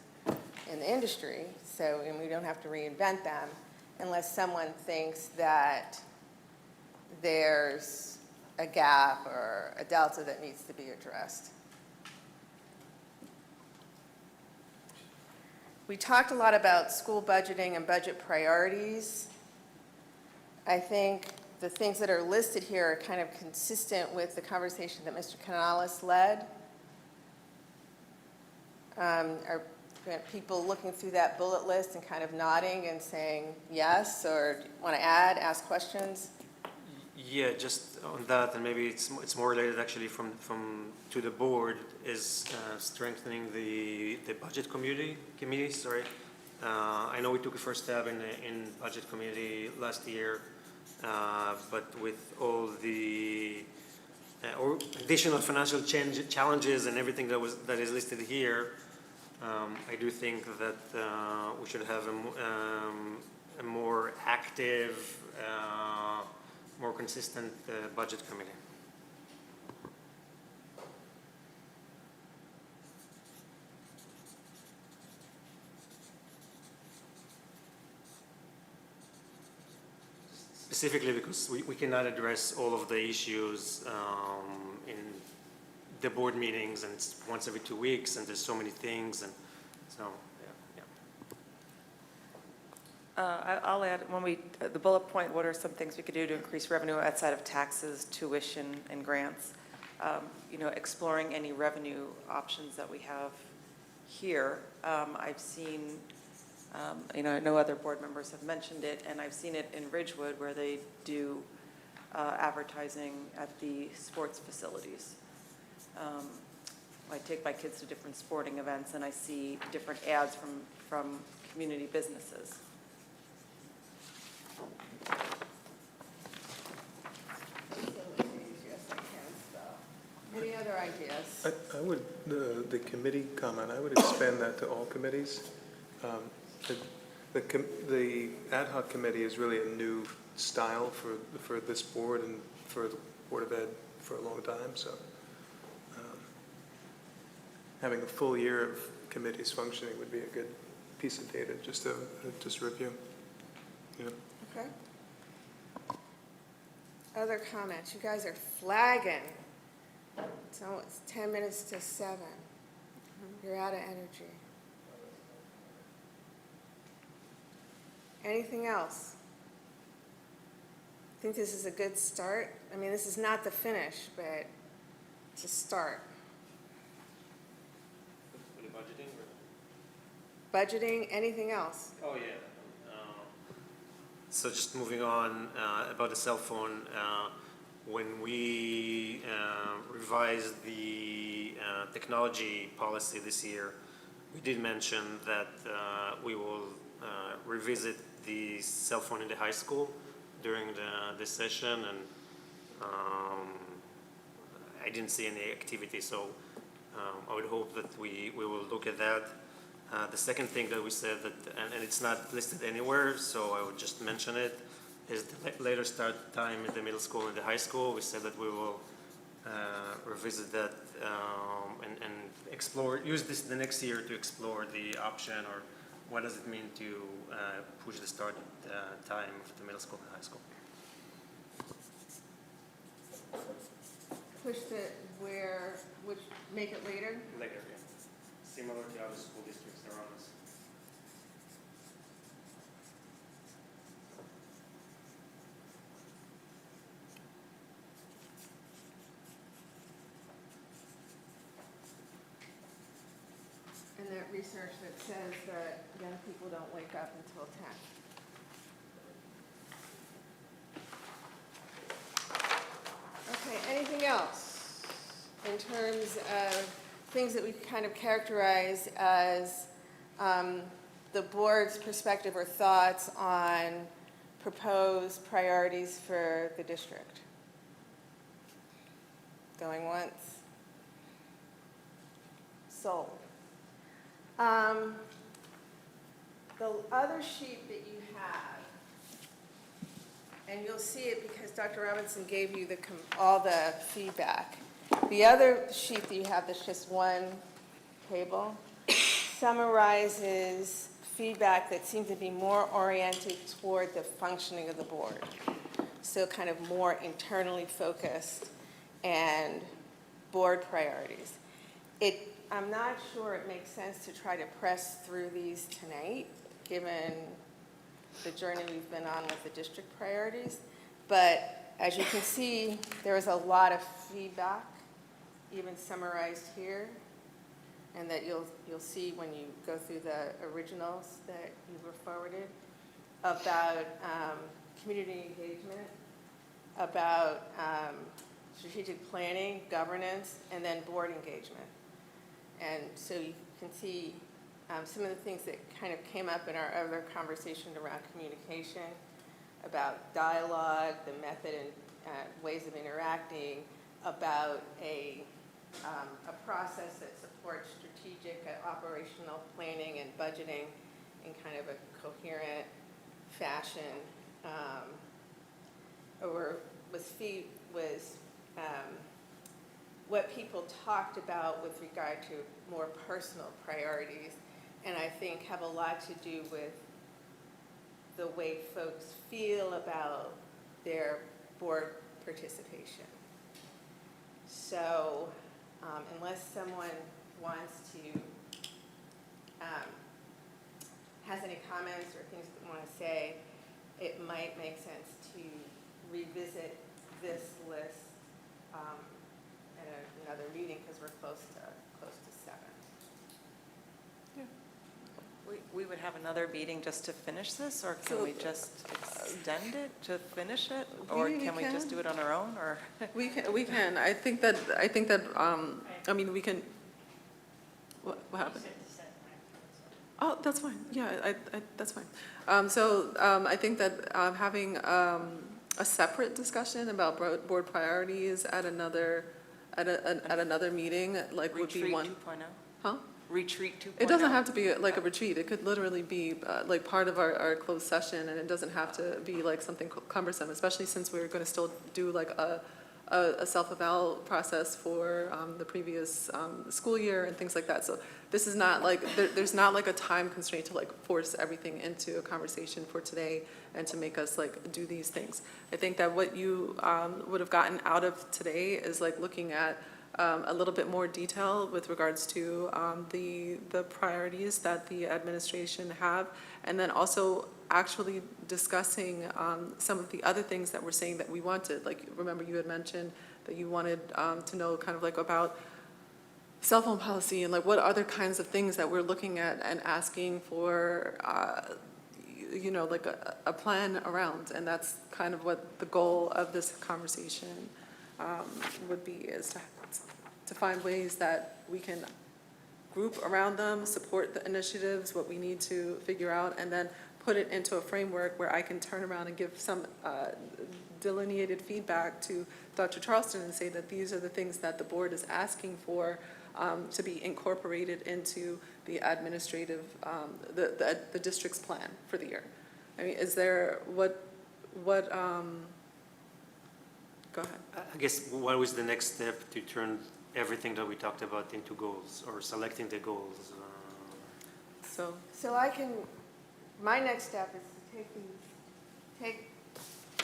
in the industry, and we don't have to reinvent them unless someone thinks that there's a gap or a delta that needs to be addressed. We talked a lot about school budgeting and budget priorities. I think the things that are listed here are kind of consistent with the conversation that Mr. Canales led. Are people looking through that bullet list and kind of nodding and saying yes, or want to add, ask questions? Yeah, just on that, and maybe it's more related actually from to the board, is strengthening the budget committee. Sorry, I know we took a first step in budget committee last year, but with all the or additional financial challenges and everything that is listed here, I do think that we should have a more active, more consistent budget committee. Specifically because we cannot address all of the issues in the board meetings, and it's once every 2 weeks, and there's so many things, and so, yeah. I'll add, the bullet point, what are some things we could do to increase revenue outside of taxes, tuition, and grants? Exploring any revenue options that we have here. I've seen, I know other board members have mentioned it, and I've seen it in Ridgewood where they do advertising at the sports facilities. I take my kids to different sporting events, and I see different ads from community businesses. Any other ideas? I would, the committee comment, I would expand that to all committees. The ad hoc committee is really a new style for this board and for the Board of Ed for a long time, so having a full year of committees functioning would be a good piece of data just to review. Yeah. Okay. Other comments? You guys are flagging. It's 10 minutes to 7. You're out of energy. Anything else? I think this is a good start. I mean, this is not the finish, but it's a start. For the budgeting Budgeting, anything else? Oh, yeah. So just moving on, about the cell phone, when we revised the technology policy this year, we did mention that we will revisit the cell phone in the high school during this session, and I didn't see any activity, so I would hope that we will look at that. The second thing that we said, that, and it's not listed anywhere, so I would just mention it, is the later start time in the middle school and the high school. We said that we will revisit that and explore, use this the next year to explore the option, or what does it mean to push the start time of the middle school and high school. Push the which, make it later? Later, yeah. Similar to other school districts around us. And that research that says that young people don't wake up until 10. Okay, anything else in terms of things that we kind of characterize as the board's perspective or thoughts on proposed priorities for the district? Going once? Sold. The other sheet that you have, and you'll see it because Dr. Robinson gave you all the feedback. The other sheet that you have that's just one table summarizes feedback that seemed to be more oriented toward the functioning of the board. So kind of more internally focused and board priorities. I'm not sure it makes sense to try to press through these tonight, given the journey we've been on with the district priorities. But as you can see, there is a lot of feedback, even summarized here, and that you'll see when you go through the originals that you were forwarded, about community engagement, about strategic planning, governance, and then board engagement. And so you can see some of the things that kind of came up in our other conversation around communication, about dialogue, the method and ways of interacting, about a process that supports strategic operational planning and budgeting in kind of a coherent fashion, what people talked about with regard to more personal priorities, and I think have a lot to do with the way folks feel about their board participation. So unless someone wants to, has any comments or things that they want to say, it might make sense to revisit this list at another meeting, because we're close to 7. We would have another meeting just to finish this, or can we just extend it to finish it? Or We can we just can. do it on our own, or? We can. I think that, I mean, we can, what happened? Oh, that's fine. Yeah, that's fine. I think that having a separate discussion about board priorities at another meeting, like, would be one. Retreat 2.0? Huh? Retreat 2.0? It doesn't have to be like a retreat. It could literally be like part of our closed session, and it doesn't have to be like something cumbersome, especially since we're going to still do like a self-eval process for the previous school year and things like that. So this is not like, there's not like a time constraint to like force everything into a conversation for today and to make us like do these things. I think that what you would have gotten out of today is like looking at a little bit more detail with regards to the priorities that the administration have, and then also actually discussing some of the other things that we're saying that we wanted. Like, remember you had mentioned that you wanted to know kind of like about cell phone policy and like what other kinds of things that we're looking at and asking for, you know, like a plan around. And that's kind of what the goal of this conversation would be, is to find ways that we can group around them, support the initiatives, what we need to figure out, and then put it into a framework where I can turn around and give some delineated feedback to Dr. Charleston and say that these are the things that the board is asking for to be incorporated into the administrative, the district's plan for the year. I mean, is there, go ahead. I guess what was the next step to turn everything that we talked about into goals, or selecting the goals? So My next step is to take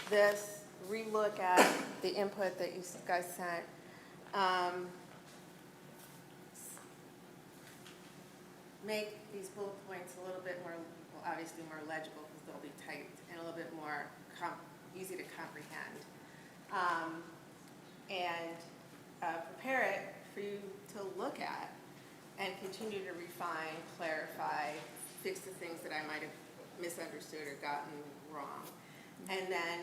this, relook at the input that you guys sent. Make these bullet points a little bit more, well, obviously more legible because they'll be typed, and a little bit more easy to comprehend. And prepare it for you to look at and continue to refine, clarify, fix the things that I might have misunderstood or gotten wrong. And then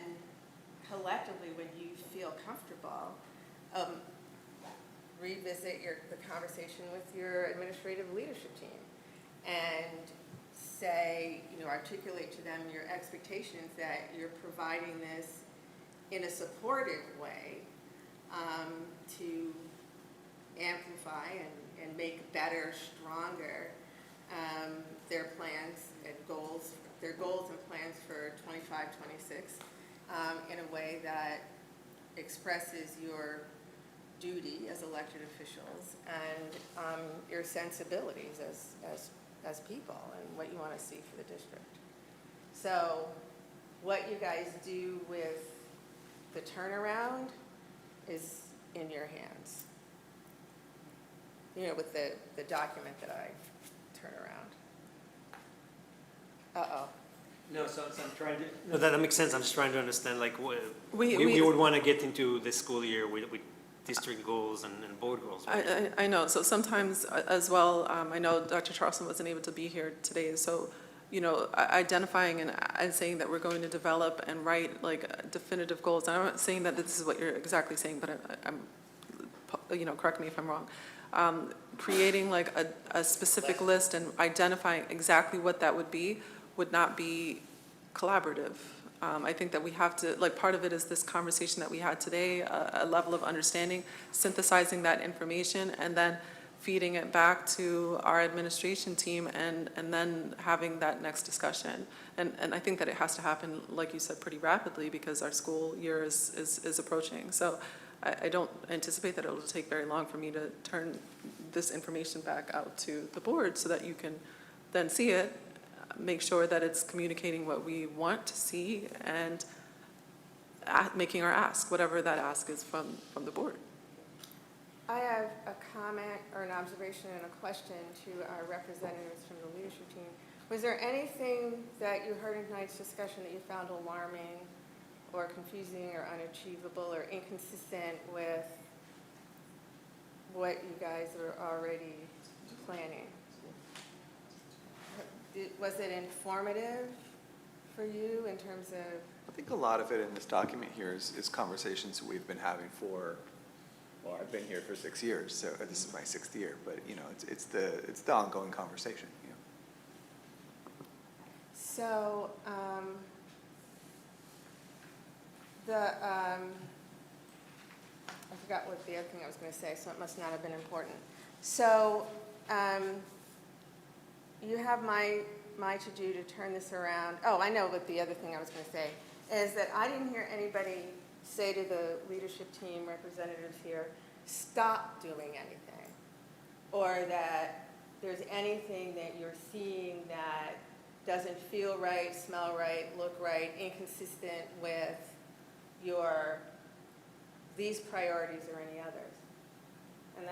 collectively, when you feel comfortable, revisit the conversation with your administrative leadership team and say, articulate to them your expectations that you're providing this in a supportive way to amplify and make better, stronger their plans and goals, their goals and plans for 25, 26 in a way that expresses your duty as elected officials and your sensibilities as people and what you want to see for the district. So what you guys do with the turnaround is in your hands. With the document that I turn around. Uh-oh. No, so I'm trying to. No, that makes sense. I'm just trying to understand, like, We would want to get into the school year with district goals and board goals. Right? I know. So sometimes as well, I know Dr. Charleston wasn't able to be here today. So, identifying and saying that we're going to develop and write like definitive goals. And I'm not saying that this is what you're exactly saying, but I'm correct me if I'm wrong. Creating like a specific list and identifying exactly what that would not be collaborative. I think that we have to, like, part of it is this conversation that we had today, a level of understanding, synthesizing that information, and then feeding it back to our administration team, and then having that next discussion. And I think that it has to happen, like you said, pretty rapidly because our school year is approaching. So I don't anticipate that it'll take very long for me to turn this information back out to the board so that you can then see it, make sure that it's communicating what we want to see, and making our ask, whatever that ask is from the board. I have a comment or an observation and a question to our representatives from the leadership team. Was there anything that you heard in tonight's discussion that you found alarming or confusing or unachievable or inconsistent with what you guys are already planning? Was it informative for you in terms of? I think a lot of it in this document here is conversations we've been having for, well, I've been here for 6 years, so this is my 6th year, but it's the ongoing conversation. So I forgot what the other thing I was going to say, so it must not have been important. So you have my to-do to turn this around. Oh, I know what the other thing I was going to say is that I didn't hear anybody say to the leadership team representatives here, stop doing anything, or that there's anything that you're seeing that doesn't feel right, smell right, look right, inconsistent with these priorities or any others. And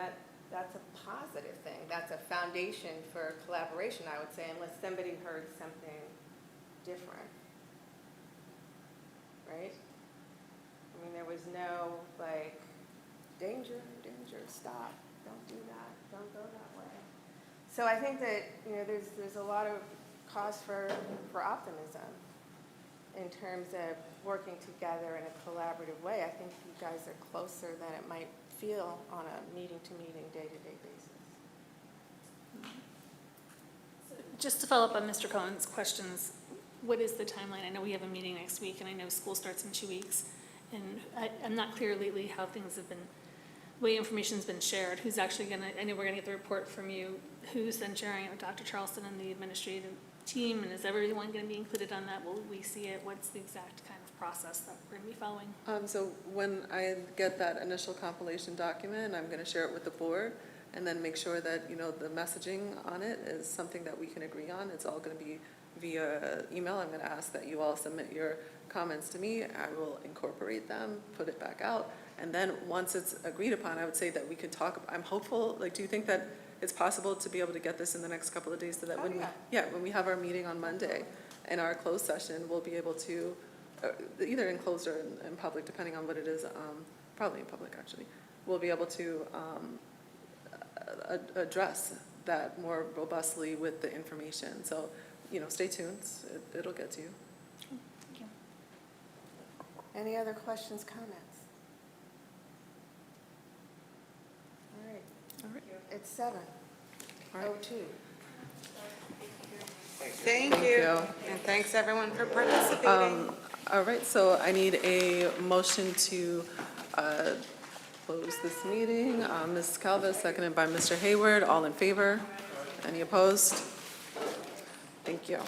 that's a positive thing. That's a foundation for collaboration, I would say, unless somebody heard something different. Right? I mean, there was no, like, danger, danger, stop, don't do that, don't go that way. So I think that, there's a lot of cause for optimism in terms of working together in a collaborative way. I think you guys are closer than it might feel on a meeting-to-meeting, day-to-day basis. Just to follow up on Mr. Cohen's questions, what is the timeline? I know we have a meeting next week, and I know school starts in 2 weeks. And I'm not clear lately how things have been, the way information's been shared. Who's actually going to, I know we're going to get the report from you. Who's then sharing it with Dr. Charleston and the administrative team? And is everyone going to be included on that? Will we see it? What's the exact kind of process that we're going to be following? So when I get that initial compilation document, I'm going to share it with the board and then make sure that, the messaging on it is something that we can agree on. It's all going to be via email. I'm going to ask that you all submit your comments to me. I will incorporate them, put it back out. And then once it's agreed upon, I would say that we could talk. I'm hopeful, do you think that it's possible to be able to get this in the next couple of days so that when we have our meeting on Monday in our closed session, we'll be able to, either in closed or in public, depending on what it is, probably in public actually, we'll be able to address that more robustly with the information. So, stay tuned. It'll get to you. Any other questions, comments? All right. It's 7:02. Thank you. And thanks, everyone, for participating. All right, so I need a motion to close this meeting. Ms. Calva, seconded by Mr. Hayward. All in favor? Any opposed? Thank you.